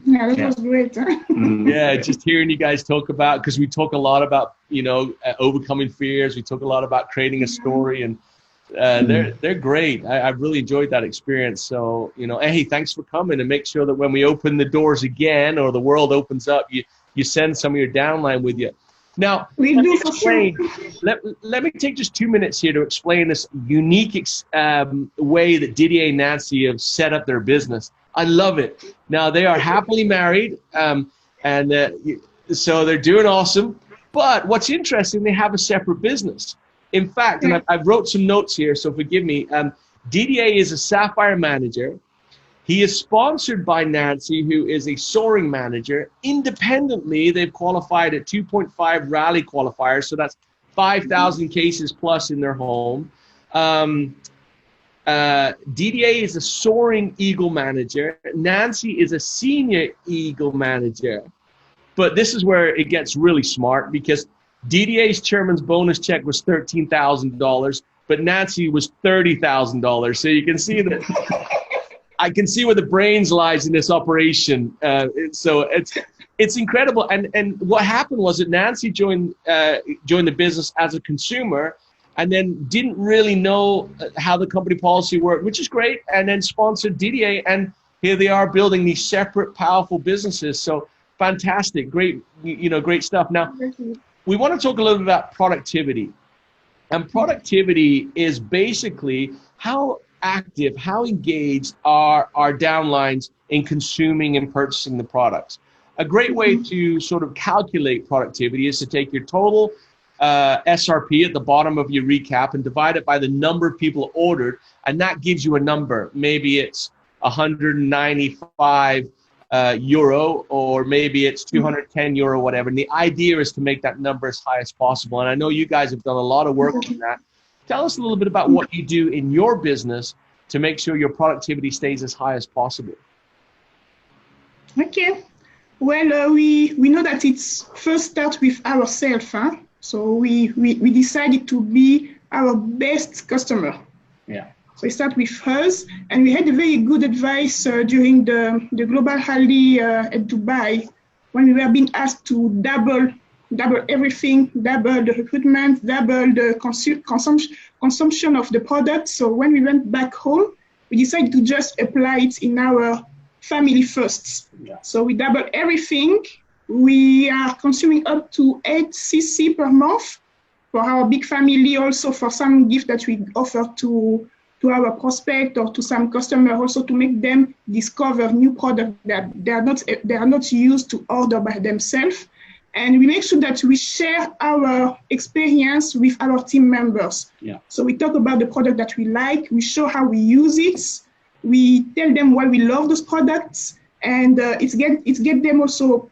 Yeah, that was great. Yeah, just hearing you guys talk about, because we talk a lot about, you know, overcoming fears. We talk a lot about creating a story, and they're great. I've really enjoyed that experience. So, you know, hey, thanks for coming, and make sure that when we open the doors again, or the world opens up, you send some of your downline with you. Now, let me take just 2 minutes here to explain this unique way that Didier and Nancy have set up their business. I love it. Now, they are happily married, so they're doing awesome. But what's interesting, they have a separate business. In fact, and I've wrote some notes here, so forgive me. Didier is a Sapphire manager. He is sponsored by Nancy, who is a soaring manager. Independently, they've qualified at 2.5 rally qualifiers, so that's 5,000 cases plus in their home. Didier is a soaring Eagle manager. Nancy is a senior Eagle manager. But this is where it gets really smart, because Didier's chairman's bonus check was $13,000, but Nancy was $30,000. So you can see that I can see where the brains lies in this operation. So it's incredible. And what happened was that Nancy joined the business as a consumer, and then didn't really know how the company policy worked, which is great, and then sponsored Didier, and here they are building these separate, powerful businesses. So fantastic, great, great stuff. Now, we want to talk a little bit about productivity. And productivity is basically how active, how engaged are our downlines in consuming and purchasing the products. A great way to sort of calculate productivity is to take your total SRP at the bottom of your recap and divide it by the number of people ordered, and that gives you a number. Maybe it's 195 euro, or maybe it's 210 euro, whatever. And the idea is to make that number as high as possible. And I know you guys have done a lot of work on that. Tell us a little bit about what you do in your business to make sure your productivity stays as high as possible. Okay. Well, we know that it's first start with ourselves. Huh? So we decided to be our best customer. Yeah. So we start with us, and we had a very good advice during the global rally at Dubai, when we were being asked to double everything, double the recruitment, double the consumption of the product. So when we went back home, we decided to just apply it in our family first. Yeah. So we double everything. We are consuming up to 8 cc per month for our big family, also for some gift that we offer to our prospect or to some customer, also to make them discover new products that they are not used to order by themselves. And we make sure that we share our experience with our team members. Yeah. So we talk about the product that we like, we show how we use it, we tell them why we love those products, and it's get them also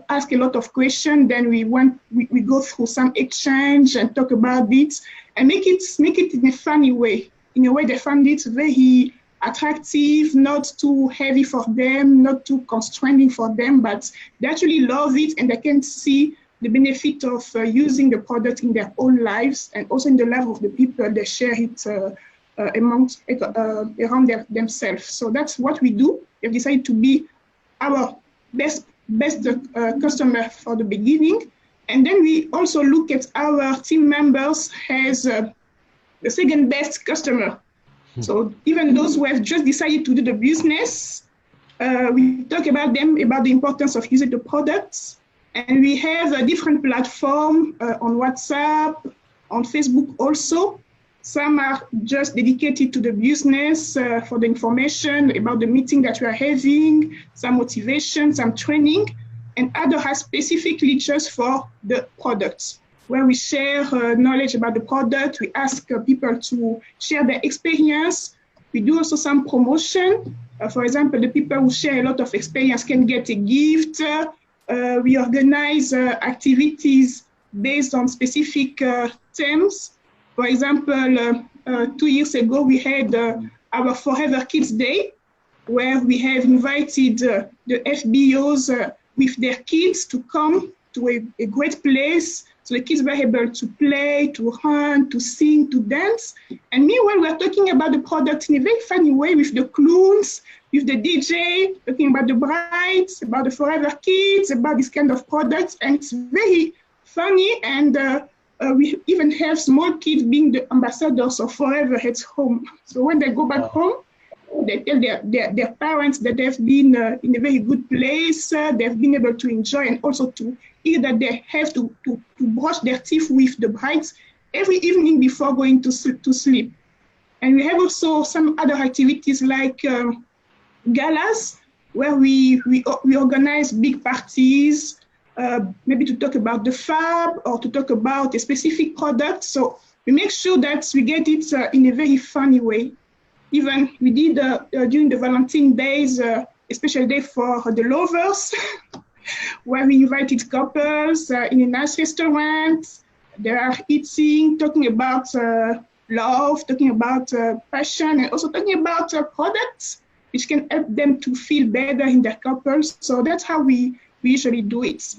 ask a lot of questions. Then we go through some exchange and talk about it and make it in a funny way. In a way they find it very attractive, not too heavy for them, not too constraining for them, but they actually love it and they can see the benefit of using the product in their own lives and also in the life of the people they share it around themselves. So that's what we do. We've decided to be our best customer for the beginning. And then we also look at our team members as the second best customer. So even those who have just decided to do the business, we talk about them, about the importance of using the products. And we have a different platform on WhatsApp, on Facebook also. Some are just dedicated to the business for the information about the meeting that we are having, some motivation, some training, and others are specifically just for the products, where we share knowledge about the product. We ask people to share their experience. We do also some promotion. For example, the people who share a lot of experience can get a gift. We organize activities based on specific themes. For example, 2 years ago, we had our Forever Kids Day, where we have invited the FBOs with their kids to come to a great place. So the kids were able to play, to run, to sing, to dance. And meanwhile, we're talking about the product in a very funny way with the clowns, with the DJ, talking about the brides, about the Forever Kids, about this kind of products. And it's very funny. And we even have small kids being the ambassadors of Forever at home. So when they go back home, they tell their parents that they've been in a very good place, they've been able to enjoy, and also to hear that they have to brush their teeth with the brides every evening before going to sleep. And we have also some other activities like galas, where we organize big parties, maybe to talk about the fab or to talk about a specific product. So we make sure that we get it in a very funny way. Even we did during the Valentine Days, a special day for the lovers, where we invited couples in a nice restaurant. They are eating, talking about love, talking about passion, and also talking about products which can help them to feel better in their couples. So that's how we usually do it.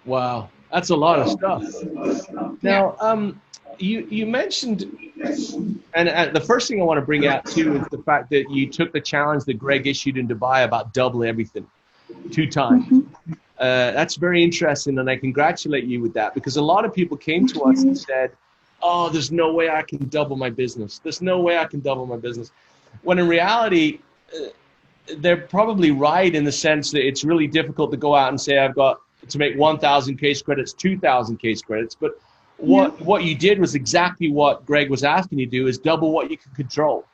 Wow, that's a lot of stuff. Now, you mentioned, and the first thing I want to bring out too is the fact that you took the challenge that Greg issued in Dubai about double everything 2 times. That's very interesting, and I congratulate you with that, because a lot of people came to us and said, oh, there's no way I can double my business. There's no way I can double my business. When in reality, they're probably right in the sense that it's really difficult to go out and say, I've got to make 1,000 case credits, 2,000 case credits. But what you did was exactly what Greg was asking you to do, is double what you can control.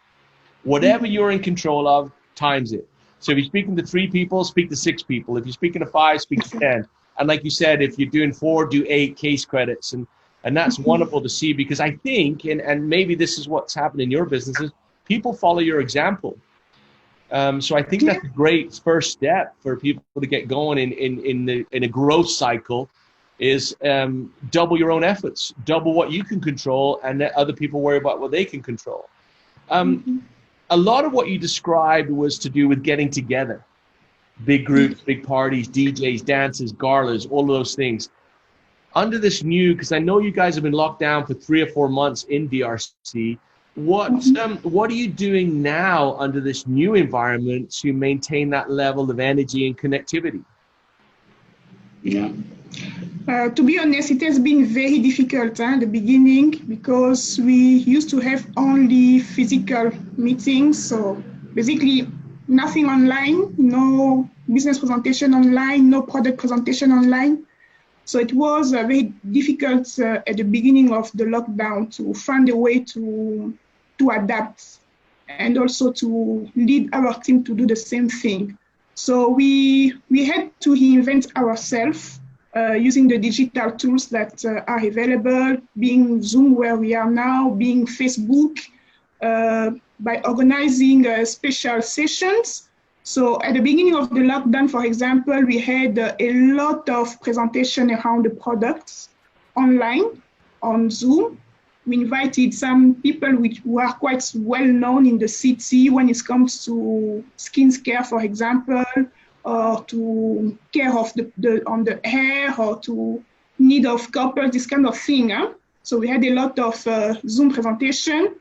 Whatever you're in control of, times it. So if you're speaking to 3 people, speak to 6 people. If you're speaking to 5, speak to 10. And like you said, if you're doing 4, do 8 case credits. And that's wonderful to see, because I think, and maybe this is what's happened in your businesses, people follow your example. So I think that's a great first step for people to get going in a growth cycle, is double your own efforts, double what you can control, and let other people worry about what they can control. A lot of what you described was to do with getting together. big groups, big parties, DJs, dances, galas, all of those things. Under this new, because I know you guys have been locked down for 3 or 4 months in DRC, what are you doing now under this new environment to maintain that level of energy and connectivity? Yeah. To be honest, it has been very difficult at the beginning because we used to have only physical meetings. So basically nothing online, no business presentation online, no product presentation online. So it was very difficult at the beginning of the lockdown to find a way to adapt and also to lead our team to do the same thing. So we had to reinvent ourselves using the digital tools that are available, being Zoom where we are now, being Facebook, by organizing special sessions. So at the beginning of the lockdown, for example, we had a lot of presentation around the products online on Zoom. We invited some people who are quite well known in the city when it comes to skincare, for example, or to care of on the hair, or to need of couples, this kind of thing. So we had a lot of Zoom presentation.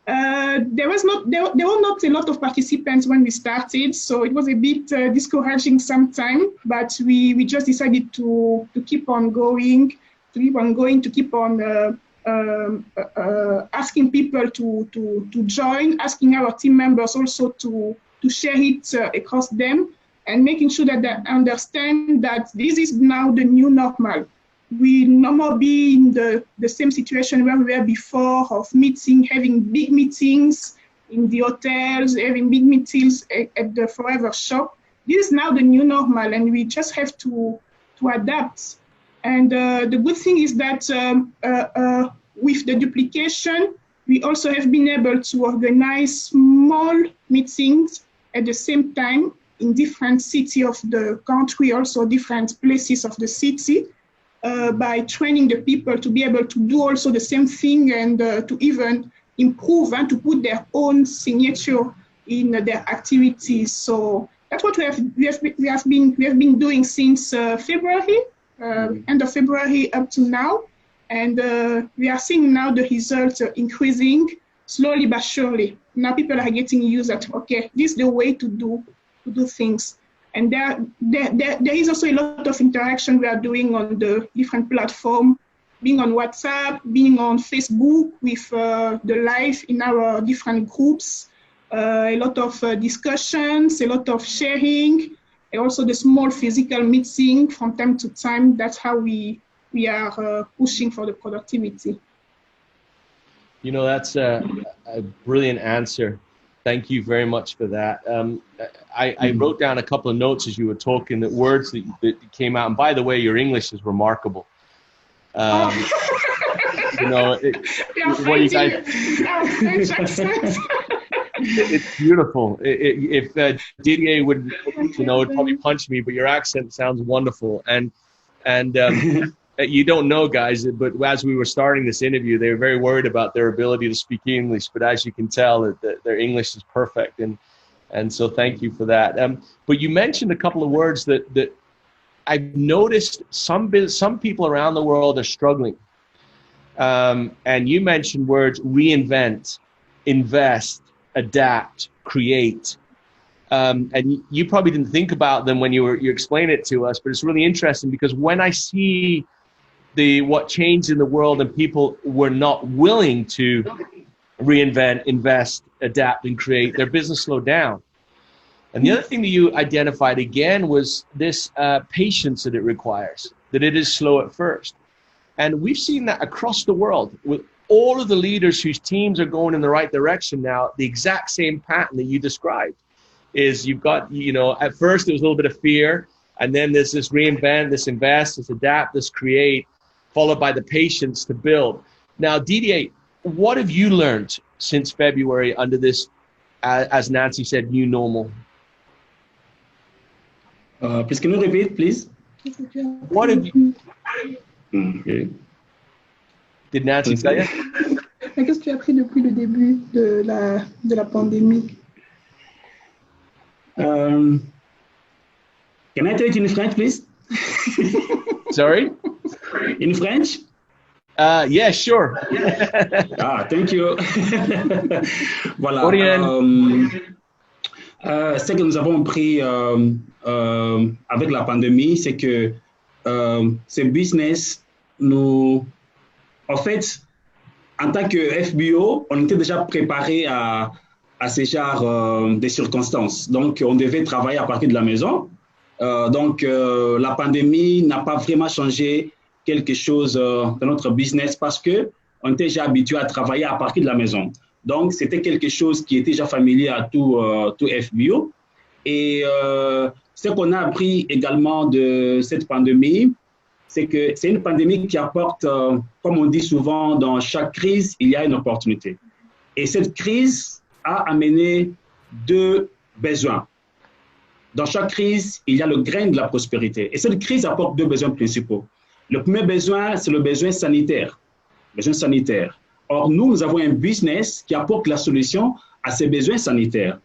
There were not a lot of participants when we started, so it was a bit discouraging sometimes. But we just decided to keep on going, to keep on asking people to join, asking our team members also to share it across them, and making sure that they understand that this is now the new normal. We no more be in the same situation where we were before, of having big meetings in the hotels, having big meetings at the Forever Shop. This is now the new normal, and we just have to adapt. And the good thing is that with the duplication, we also have been able to organize small meetings at the same time in different cities of the country, also different places of the city, by training the people to be able to do also the same thing, and to even improve and to put their own signature in their activities. So that's what we have been doing since February, end of February up to now, and we are seeing now the results increasing slowly but surely. Now people are getting used to, okay, this is the way to do things. And there is also a lot of interaction we are doing on the different platforms, being on WhatsApp, being on Facebook with the live in our different groups, a lot of discussions, a lot of sharing, and also the small physical meeting from time to time. That's how we are pushing for the productivity. You know, that's a brilliant answer. Thank you very much for that. I wrote down a couple of notes as you were talking, that words that came out. And by the way, your English is remarkable. You know, what you guys, it's beautiful. If Didier would, you know, would probably punch me, but your accent sounds wonderful. And you don't know, guys, but as we were starting this interview, they were very worried about their ability to speak English. But as you can tell, that their English is perfect, and so thank you for that. But you mentioned a couple of words that I've noticed some people around the world are struggling. And you mentioned words: reinvent, invest, adapt, create. And you probably didn't think about them when you explained it to us, but it's really interesting, because when I see what changed in the world and people were not willing to reinvent, invest, adapt, and create, their business slowed down. And the other thing that you identified again was this patience that it requires, that it is slow at first. And we've seen that across the world with all of the leaders whose teams are going in the right direction now. The exact same pattern that you described is, you've got, you know, at first there was a little bit of fear, and then there's this reinvent, this invest, this adapt, this create, followed by the patience to build. Now, Didier, what have you learned since February under this, as Nancy said, new normal? Please, can you repeat, please? What have you... Okay. Did Nancy tell you? Qu'est-ce que tu as appris depuis le début de la pandémie? Um, Can I tell it in French, please? Sorry? In French? Yeah, sure. Thank you. Voilà. Ce que nous avons pris avec la pandémie, c'est que ce business, en fait, en tant que FBO, on était déjà préparé à ce genre de circonstances. Donc, on devait travailler à partir de la maison. Donc, la pandémie n'a pas vraiment changé quelque chose dans notre business parce qu'on était déjà habitué à travailler à partir de la maison. Donc, c'était quelque chose qui était déjà familier à tout FBO. Et ce qu'on a appris également de cette pandémie, c'est que c'est une pandémie qui apporte, comme on dit souvent, dans chaque crise, il y a une opportunité. Et cette crise a amené deux besoins. Dans chaque crise, il y a le grain de la prospérité. Et cette crise apporte deux besoins principaux. Le premier besoin, c'est le besoin sanitaire. Or, nous avons un business qui apporte la solution à ces besoins sanitaires.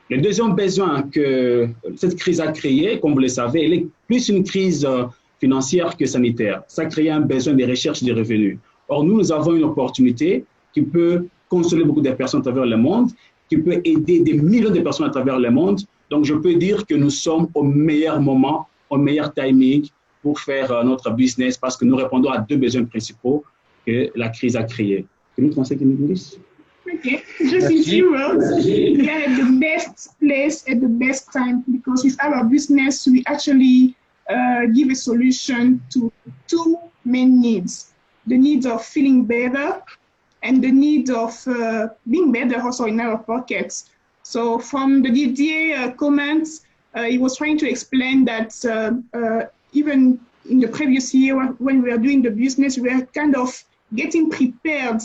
Le deuxième besoin que cette crise a créé, comme vous le savez, elle est plus une crise financière que sanitaire. Ça a créé un besoin de recherche de revenus. Or, nous avons une opportunité qui peut consoler beaucoup de personnes à travers le monde, qui peut aider des millions de personnes à travers le monde. Donc, je peux dire que nous sommes au meilleur moment, au meilleur timing pour faire notre business parce que nous répondons à deux besoins principaux que la crise a créés. Can you translate in English? Okay, just in few words, we are at the best place at the best time because with our business, we actually give a solution to two main needs. The need of feeling better and the need of being better also in our pockets. So from the Didier comments, he was trying to explain that even in the previous year when we were doing the business, we were kind of getting prepared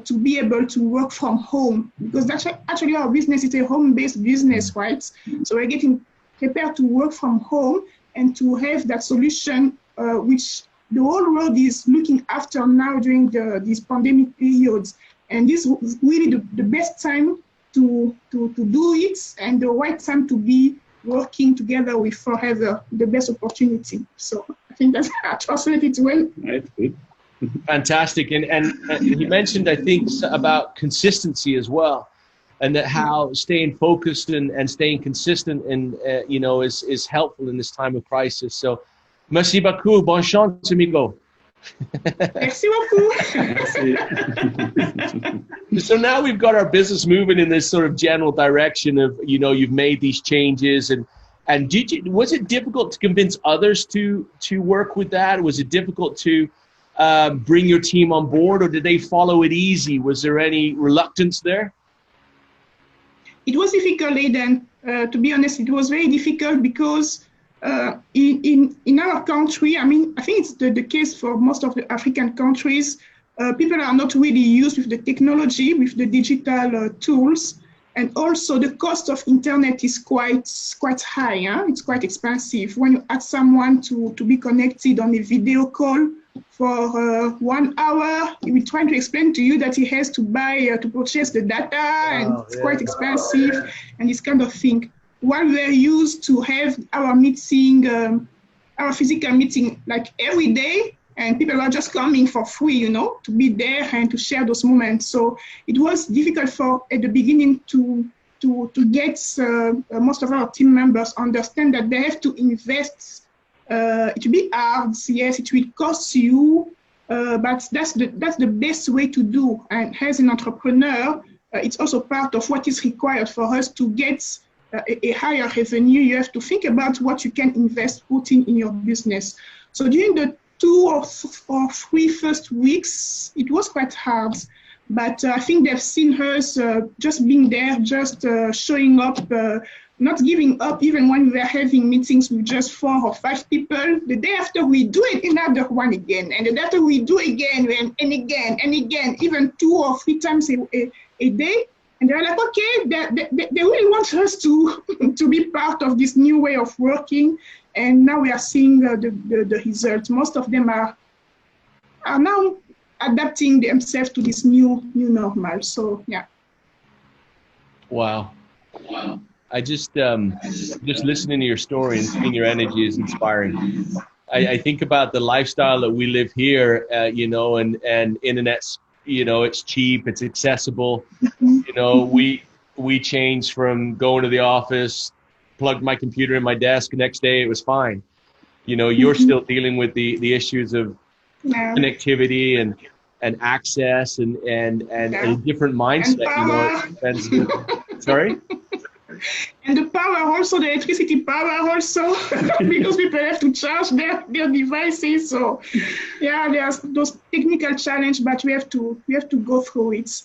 to be able to work from home because that's actually our business is a home-based business, right? So we're getting prepared to work from home and to have that solution which the whole world is looking after now during these pandemic periods. And this is really the best time to do it and the right time to be working together with forever, the best opportunity. So I think that's I translated it well. That's good. Fantastic. And he mentioned, I think, about consistency as well, and that how staying focused and staying consistent and is helpful in this time of crisis. So, merci beaucoup. Bonne chance, amigo. Merci beaucoup. So now we've got our business moving in this sort of general direction of, you've made these changes and was it difficult to convince others to work with that? Was it difficult to bring your team on board, or did they follow it easy? Was there any reluctance there? It was difficult, Aidan. To be honest, it was very difficult because in our country, I mean, I think it's the case for most of the African countries, people are not really used with the technology, with the digital tools. And also the cost of internet is quite high. Huh? It's quite expensive. When you ask someone to be connected on a video call for 1 hour, he will try to explain to you that he has to buy, to purchase the data, and it's quite expensive and this kind of thing. While we are used to have our meeting, our physical meeting like every day, and people are just coming for free, to be there and to share those moments. So it was difficult at the beginning to get most of our team members understand that they have to invest. It will be hard, yes, it will cost you, but that's the best way to do. And as an entrepreneur, it's also part of what is required for us to get a higher revenue. You have to think about what you can invest, put in your business. So during the 2 or 3 first weeks, it was quite hard, but I think they've seen us just being there, just showing up, not giving up, even when we were having meetings with just 4 or 5 people. The day after, we do it another one again, and the day after, we do again, and again, even 2 or 3 times a day. And they're like, okay, they really want us to be part of this new way of working. And now we are seeing the results. Most of them are now adapting themselves to this new normal. So, yeah. Wow. I just listening to your story and seeing your energy is inspiring. I think about the lifestyle that we live here, you know, and internet's, you know, it's cheap, it's accessible. You know, we changed from going to the office, plugged my computer in my desk, the next day it was fine. You know, you're still dealing with the issues of connectivity and access and a different mindset. You know, it's expensive. Sorry? And the power also, the electricity power also, because people have to charge their devices. So yeah, there's those technical challenges, but we have to go through it.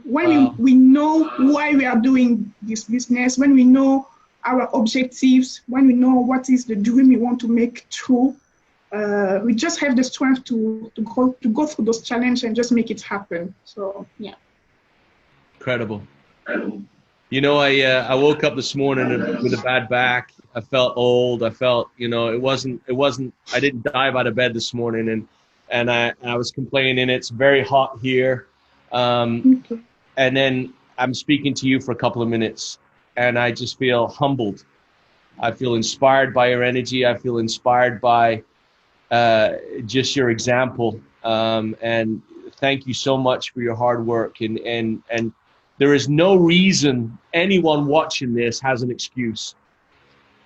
When we know why we are doing this business, when we know our objectives, when we know what is the dream we want to make true, we just have the strength to go through those challenges and just make it happen. So yeah. Incredible. You know, I woke up this morning with a bad back. I felt old. I felt, you know, it wasn't, I didn't dive out of bed this morning and I was complaining. It's very hot here. And then I'm speaking to you for a couple of minutes and I just feel humbled. I feel inspired by your energy. I feel inspired by just your example. And thank you so much for your hard work. And there is no reason anyone watching this has an excuse.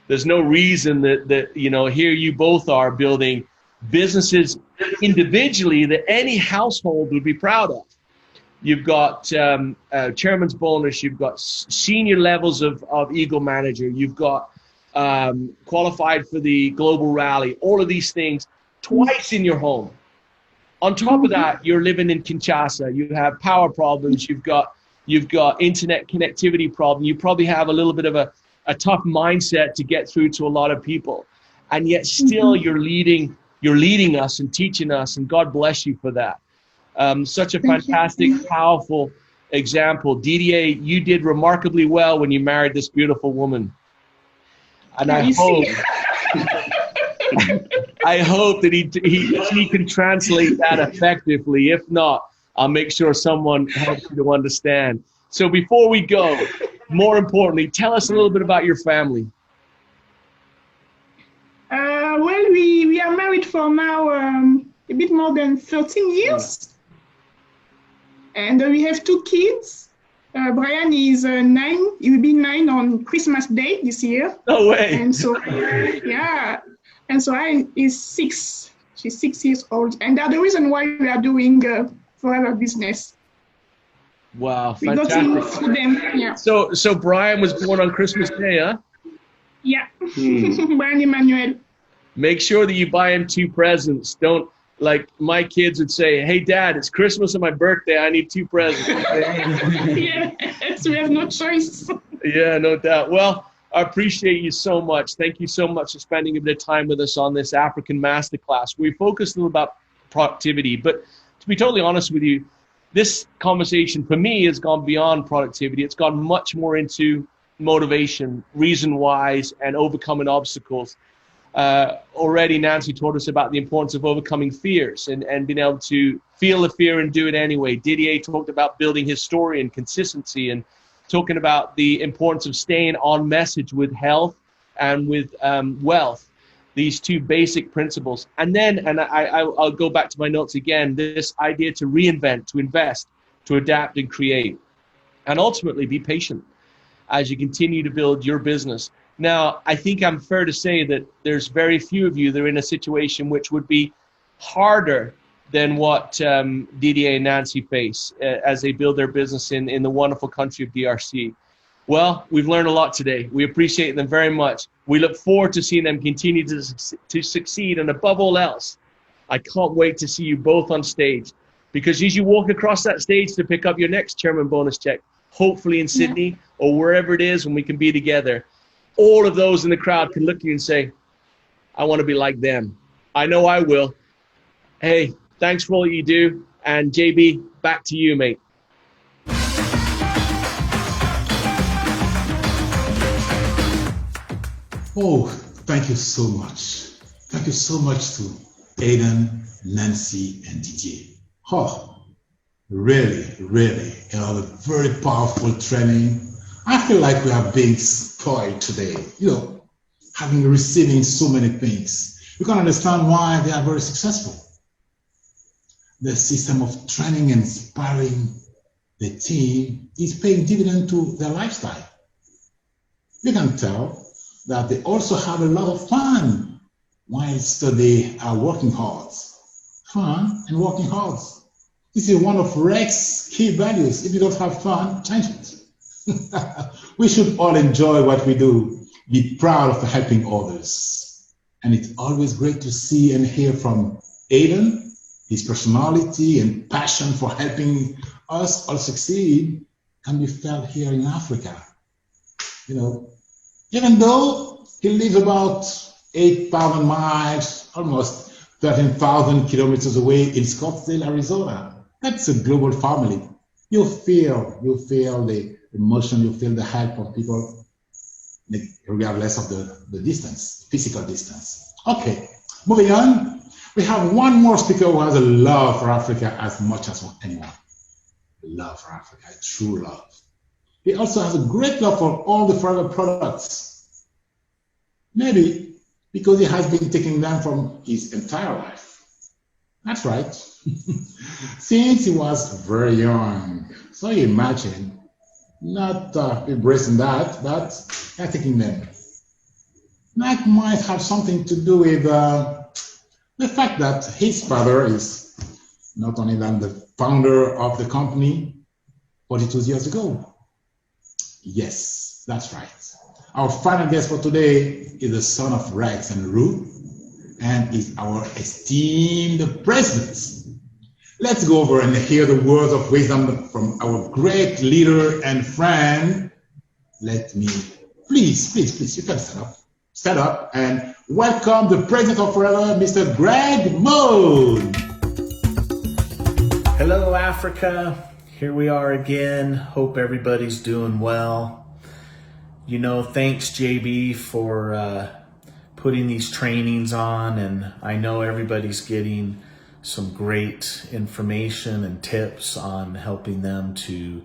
There's no reason that you know, here you both are building businesses individually that any household would be proud of. You've got chairman's bonus, you've got senior levels of Eagle Manager, you've got qualified for the global rally, all of these things twice in your home. On top of that, you're living in Kinshasa, you have power problems, you've got internet connectivity problem. You probably have a little bit of a tough mindset to get through to a lot of people. And yet still you're leading us and teaching us, and God bless you for that. Such a fantastic, powerful example. Didier, you did remarkably well when you married this beautiful woman. And I hope that he can translate that effectively. If not, I'll make sure someone helps you to understand. So before we go, more importantly, tell us a little bit about your family. Well, we are married for now a bit more than 13 years. And we have 2 kids. Brian is 9. He will be 9 on Christmas Day this year. No way. And so, yeah. And so I is 6. She's 6 years old. And that's the reason why we are doing forever business. Wow, we fantastic. Got to them, yeah. So Brian was born on Christmas Day, huh? Yeah, Brian Emmanuel. Make sure that you buy him 2 presents. Don't, like my kids would say, hey Dad, it's Christmas and my birthday, I need 2 presents. Yes, we have no choice. Yeah, no doubt. Well, I appreciate you so much. Thank you so much for spending a bit of time with us on this African Masterclass. We focused a little about productivity, but to be totally honest with you, this conversation for me has gone beyond productivity. It's gone much more into motivation, reason whys, and overcoming obstacles. Already Nancy taught us about the importance of overcoming fears and being able to feel the fear and do it anyway. Didier talked about building his story and consistency and talking about the importance of staying on message with health and with wealth. These 2 basic principles. And then, and I'll go back to my notes again, this idea to reinvent, to invest, to adapt and create, and ultimately be patient as you continue to build your business. Now, I think I'm fair to say that there's very few of you that are in a situation which would be harder than what Didier and Nancy face as they build their business in the wonderful country of DRC. Well, we've learned a lot today. We appreciate them very much. We look forward to seeing them continue to succeed. And above all else, I can't wait to see you both on stage, because as you walk across that stage to pick up your next chairman bonus check, hopefully in Sydney or wherever it is when we can be together, all of those in the crowd can look at you and say, I want to be like them. I know I will. Hey, thanks for all you do. And JB, back to you, mate. Oh, thank you so much. Thank you so much to Aidan, Nancy, and Didier. Oh, really, a very powerful training I feel like we are being spoiled today, having receiving so many things. You can understand why they are very successful. The system of training and inspiring the team is paying dividend to their lifestyle. You can tell that they also have a lot of fun whilst they are working hard. Fun and working hard. This is one of Rex's key values. If you don't have fun, change it. We should all enjoy what we do, be proud of helping others. And it's always great to see and hear from Aiden. His personality and passion for helping us all succeed can be felt here in Africa. Even though he lives about 8,000 miles, almost 13,000 kilometers away in Scottsdale, Arizona. That's a global family. You feel the emotion, you feel the help of people, regardless of the distance, physical distance. Okay, moving on. We have one more speaker who has a love for Africa as much as anyone. Love for Africa, a true love. He also has a great love for all the forever products. Maybe because he has been taking them from his entire life. That's right. Since he was very young. So you imagine, not embracing that, but taking them. That might have something to do with the fact that his father is not only than the founder of the company 42 years ago. Yes, that's right. Our final guest for today is the son of Rex and Ruth and is our esteemed president. Let's go over and hear the words of wisdom from our great leader and friend. Let me, please, you can stand up and welcome the president of Forever, Mr. Greg Moon. Hello, Africa. Here we are again. Hope everybody's doing well. Thanks, JB, for putting these trainings on, and I know everybody's getting some great information and tips on helping them to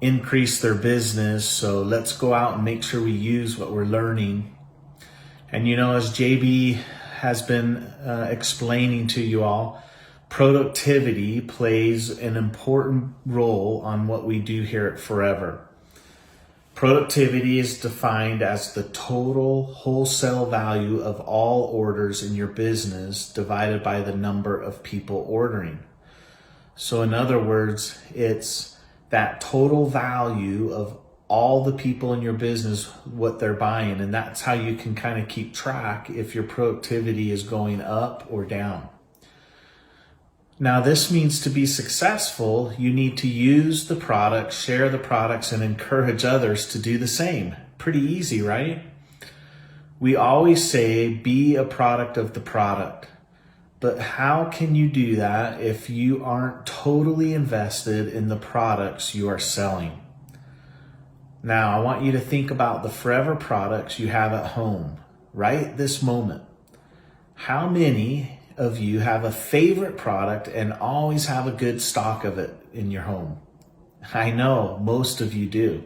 increase their business. So let's go out and make sure we use what we're learning. And as JB has been explaining to you all, productivity plays an important role on what we do here at Forever. Productivity is defined as the total wholesale value of all orders in your business divided by the number of people ordering. So in other words, it's that total value of all the people in your business, what they're buying, and that's how you can kind of keep track if your productivity is going up or down. Now, this means to be successful, you need to use the products, share the products, and encourage others to do the same. Pretty easy, right? We always say, be a product of the product. But how can you do that if you aren't totally invested in the products you are selling? Now, I want you to think about the Forever products you have at home, right this moment. How many of you have a favorite product and always have a good stock of it in your home? I know most of you do.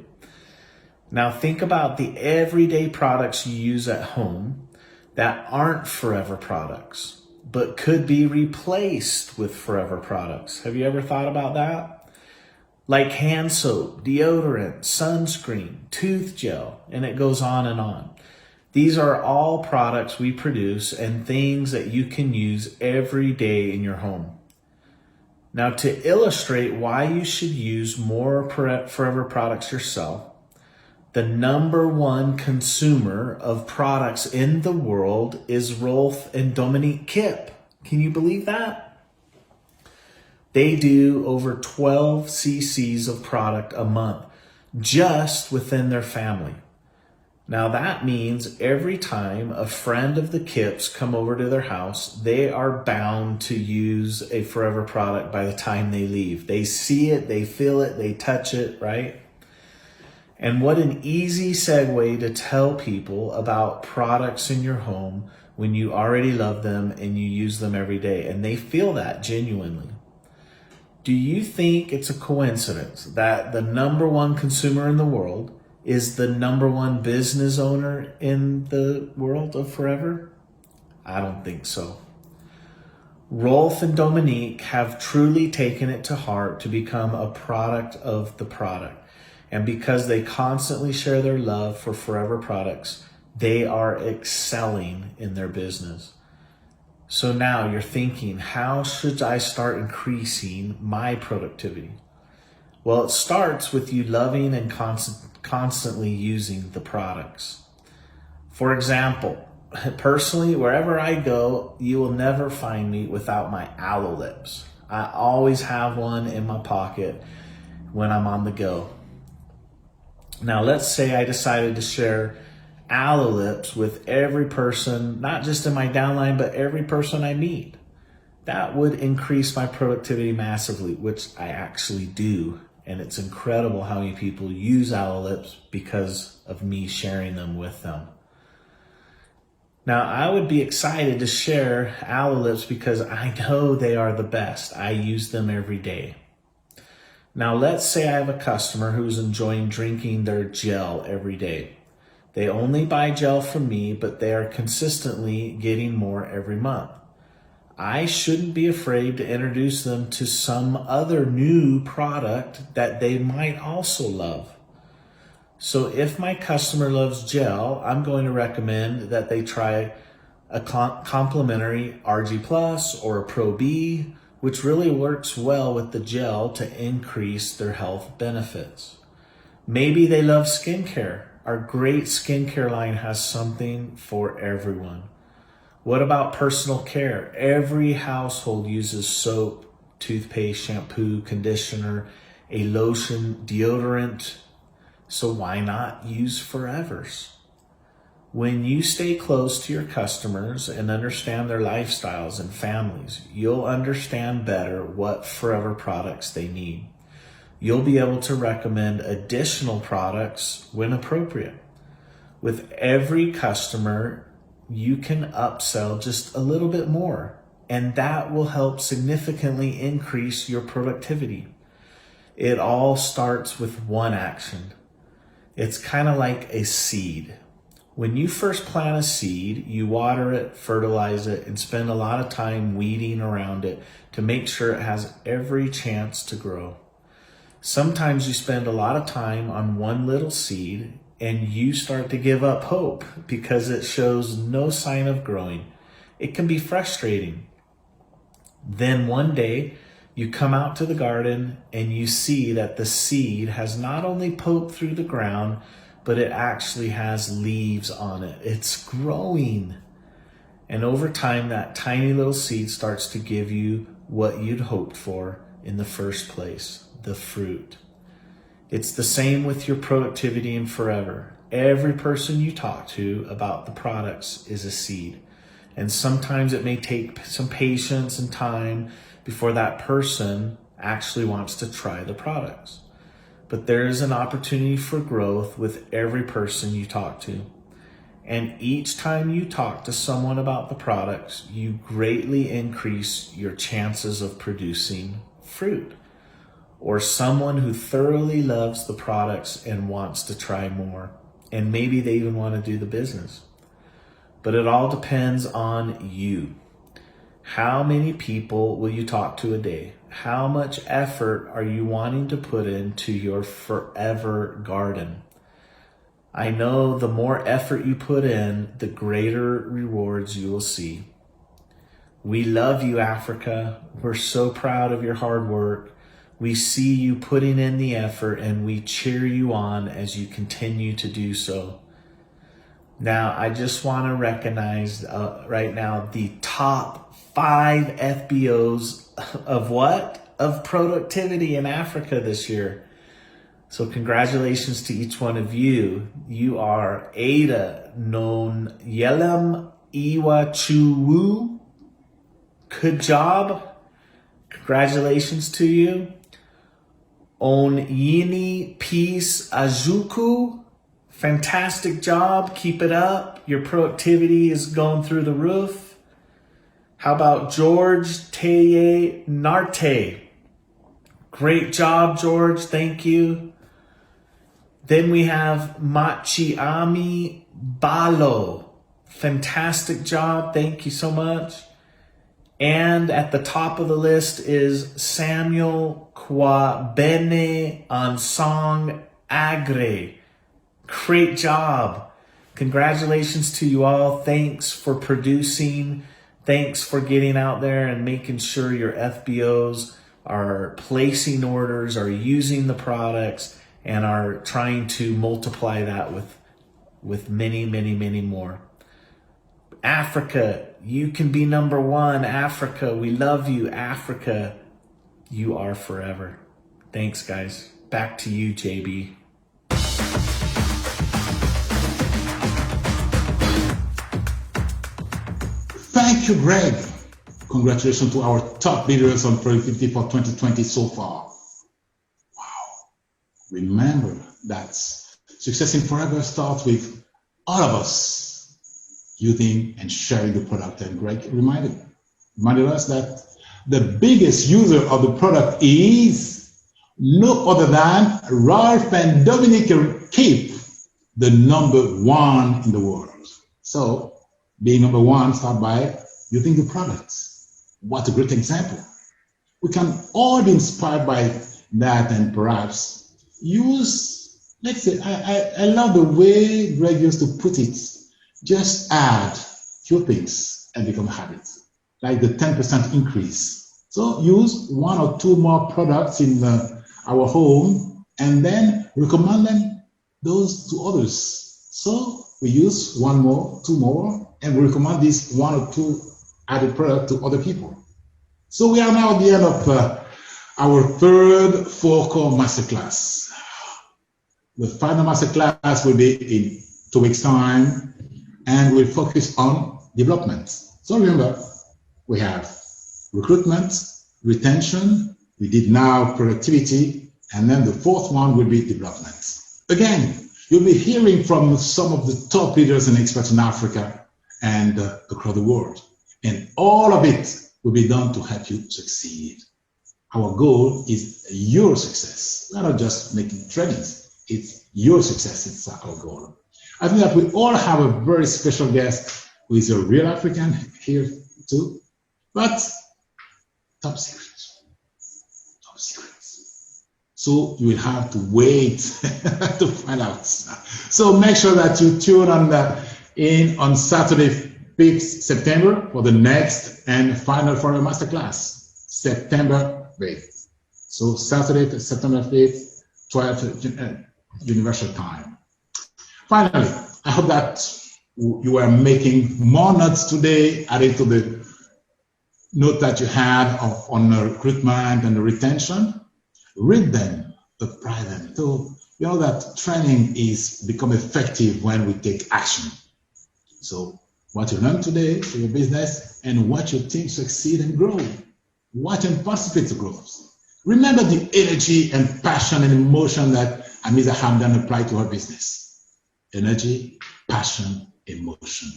Now think about the everyday products you use at home that aren't Forever products, but could be replaced with Forever products. Have you ever thought about that? Like hand soap, deodorant, sunscreen, tooth gel, and it goes on and on. These are all products we produce and things that you can use every day in your home. Now, to illustrate why you should use more Forever products yourself, the number one consumer of products in the world is Rolf and Dominique Kipp. Can you believe that? They do over 12 cc's of product a month just within their family. Now that means every time a friend of the Kipps come over to their house, they are bound to use a Forever product by the time they leave. They see it, they feel it, they touch it, right? And what an easy segue to tell people about products in your home when you already love them and you use them every day, and they feel that genuinely. Do you think it's a coincidence that the number one consumer in the world is the #1 business owner in the world of forever? I don't think so. Rolf and Dominique have truly taken it to heart to become a product of the product. And because they constantly share their love for forever products, they are excelling in their business. So now you're thinking, how should I start increasing my productivity? Well, it starts with you loving and constantly using the products. For example, personally, wherever I go, you will never find me without my aloe lips. I always have one in my pocket when I'm on the go. Now, let's say I decided to share aloe lips with every person, not just in my downline, but every person I meet. That would increase my productivity massively, which I actually do. And it's incredible how many people use aloe lips because of me sharing them with them. Now, I would be excited to share aloe lips because I know they are the best. I use them every day. Now, let's say I have a customer who's enjoying drinking their gel every day. They only buy gel from me, but they are consistently getting more every month. I shouldn't be afraid to introduce them to some other new product that they might also love. So if my customer loves gel, I'm going to recommend that they try a complimentary RG Plus or a Pro B, which really works well with the gel to increase their health benefits. Maybe they love skincare. Our great skincare line has something for everyone. What about personal care? Every household uses soap, toothpaste, shampoo, conditioner, a lotion, deodorant. So why not use Forevers? When you stay close to your customers and understand their lifestyles and families, you'll understand better what forever products they need. You'll be able to recommend additional products when appropriate. With every customer, you can upsell just a little bit more, and that will help significantly increase your productivity. It all starts with one action. It's kind of like a seed. When you first plant a seed, you water it, fertilize it, and spend a lot of time weeding around it to make sure it has every chance to grow. Sometimes you spend a lot of time on one little seed and you start to give up hope because it shows no sign of growing. It can be frustrating. Then one day you come out to the garden and you see that the seed has not only poked through the ground, but it actually has leaves on it. It's growing. And over time, that tiny little seed starts to give you what you'd hoped for in the first place, the fruit. It's the same with your productivity and forever. Every person you talk to about the products is a seed. And sometimes it may take some patience and time before that person actually wants to try the products. But there is an opportunity for growth with every person you talk to. And each time you talk to someone about the products, you greatly increase your chances of producing fruit, or someone who thoroughly loves the products and wants to try more. And maybe they even want to do the business. But it all depends on you. How many people will you talk to a day? How much effort are you wanting to put into your forever garden? I know the more effort you put in, the greater rewards you will see. We love you, Africa. We're so proud of your hard work. We see you putting in the effort and we cheer you on as you continue to do so. Now, I just want to recognize right now the top 5 FBOs of what? Of productivity in Africa this year. So congratulations to each one of you. You are Ada Nonyelem Iwachuwu. Good job. Congratulations to you. Onyini Peace Azuku. Fantastic job. Keep it up. Your productivity is going through the roof. How about George Teye Narte? Great job, George. Thank you. Then we have Machiami Balo. Fantastic job. Thank you so much. And at the top of the list is Samuel Kwabene Ansong Agre. Great job. Congratulations to you all. Thanks for producing. Thanks for getting out there and making sure your FBOs are placing orders, are using the products, and are trying to multiply that with many, many, many more. Africa, you can be number one. Africa, we love you. Africa, you are forever. Thanks, guys. Back to you, JB. Thank you, Greg. Congratulations to our top leaders on productivity for 2020 so far. Wow. Remember that success in forever starts with all of us using and sharing the product. And Greg reminded us that the biggest user of the product is no other than Ralph and Dominic Cape, the number one in the world. So being number one, start by using the products. What a great example. We can all be inspired by that and perhaps use, let's say, I love the way Greg used to put it. Just add few things and become a habit, like the 10% increase. So use one or two more products in our home and then recommend them those to others. So we use one more, two more, and we recommend this one or two added product to other people. So we are now at the end of our third 4-core masterclass. The final masterclass will be in 2 weeks' time, and we'll focus on development. So remember, we have recruitment, retention, we did now productivity, and then the fourth one will be development. Again, you'll be hearing from some of the top leaders and experts in Africa and across the world. And all of it will be done to help you succeed. Our goal is your success. We're not just making trainings, it's your success, it's our goal. I think that we all have a very special guest who is a real African here too, but top secret. So you will have to wait to find out. So make sure that you tune in on Saturday, 5th September for the next and final for our masterclass, September 5th. So Saturday, September 5th, 12 Universal Time. Finally, I hope that you are making more notes today, adding to the note that you had on recruitment and retention. Read them, apply them. So you know that training is become effective when we take action. So what you learn today for your business and what your team succeed and grow. What and participate to growth. Remember the energy and passion and emotion that Amiza Hamdan applied to her business. Energy, passion, emotion.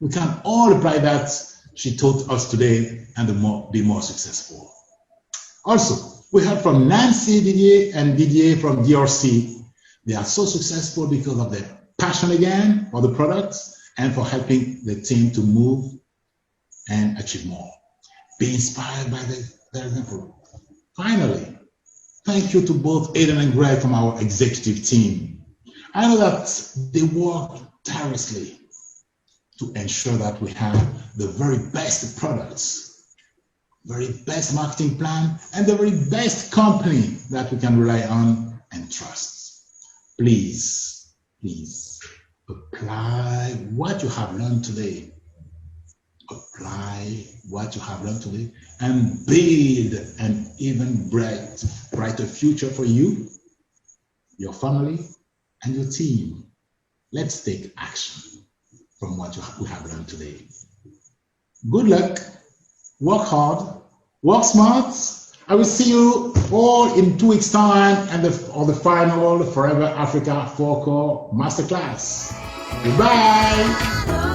We can all apply that she taught us today and be more successful. Also, we heard from Nancy Didier and Didier from DRC. They are so successful because of their passion again for the products and for helping the team to move and achieve more. Be inspired by their example. Finally, thank you to both Aidan and Greg from our executive team. I know that they work tirelessly to ensure that we have the very best products, very best marketing plan, and the very best company that we can rely on and trust. Please apply what you have learned today. Apply what you have learned today and build an even brighter future for you, your family, and your team. Let's take action from what we have learned today. Good luck, work hard, work smart. I will see you all in 2 weeks' time and on the final Forever Africa 4-core Masterclass. Goodbye.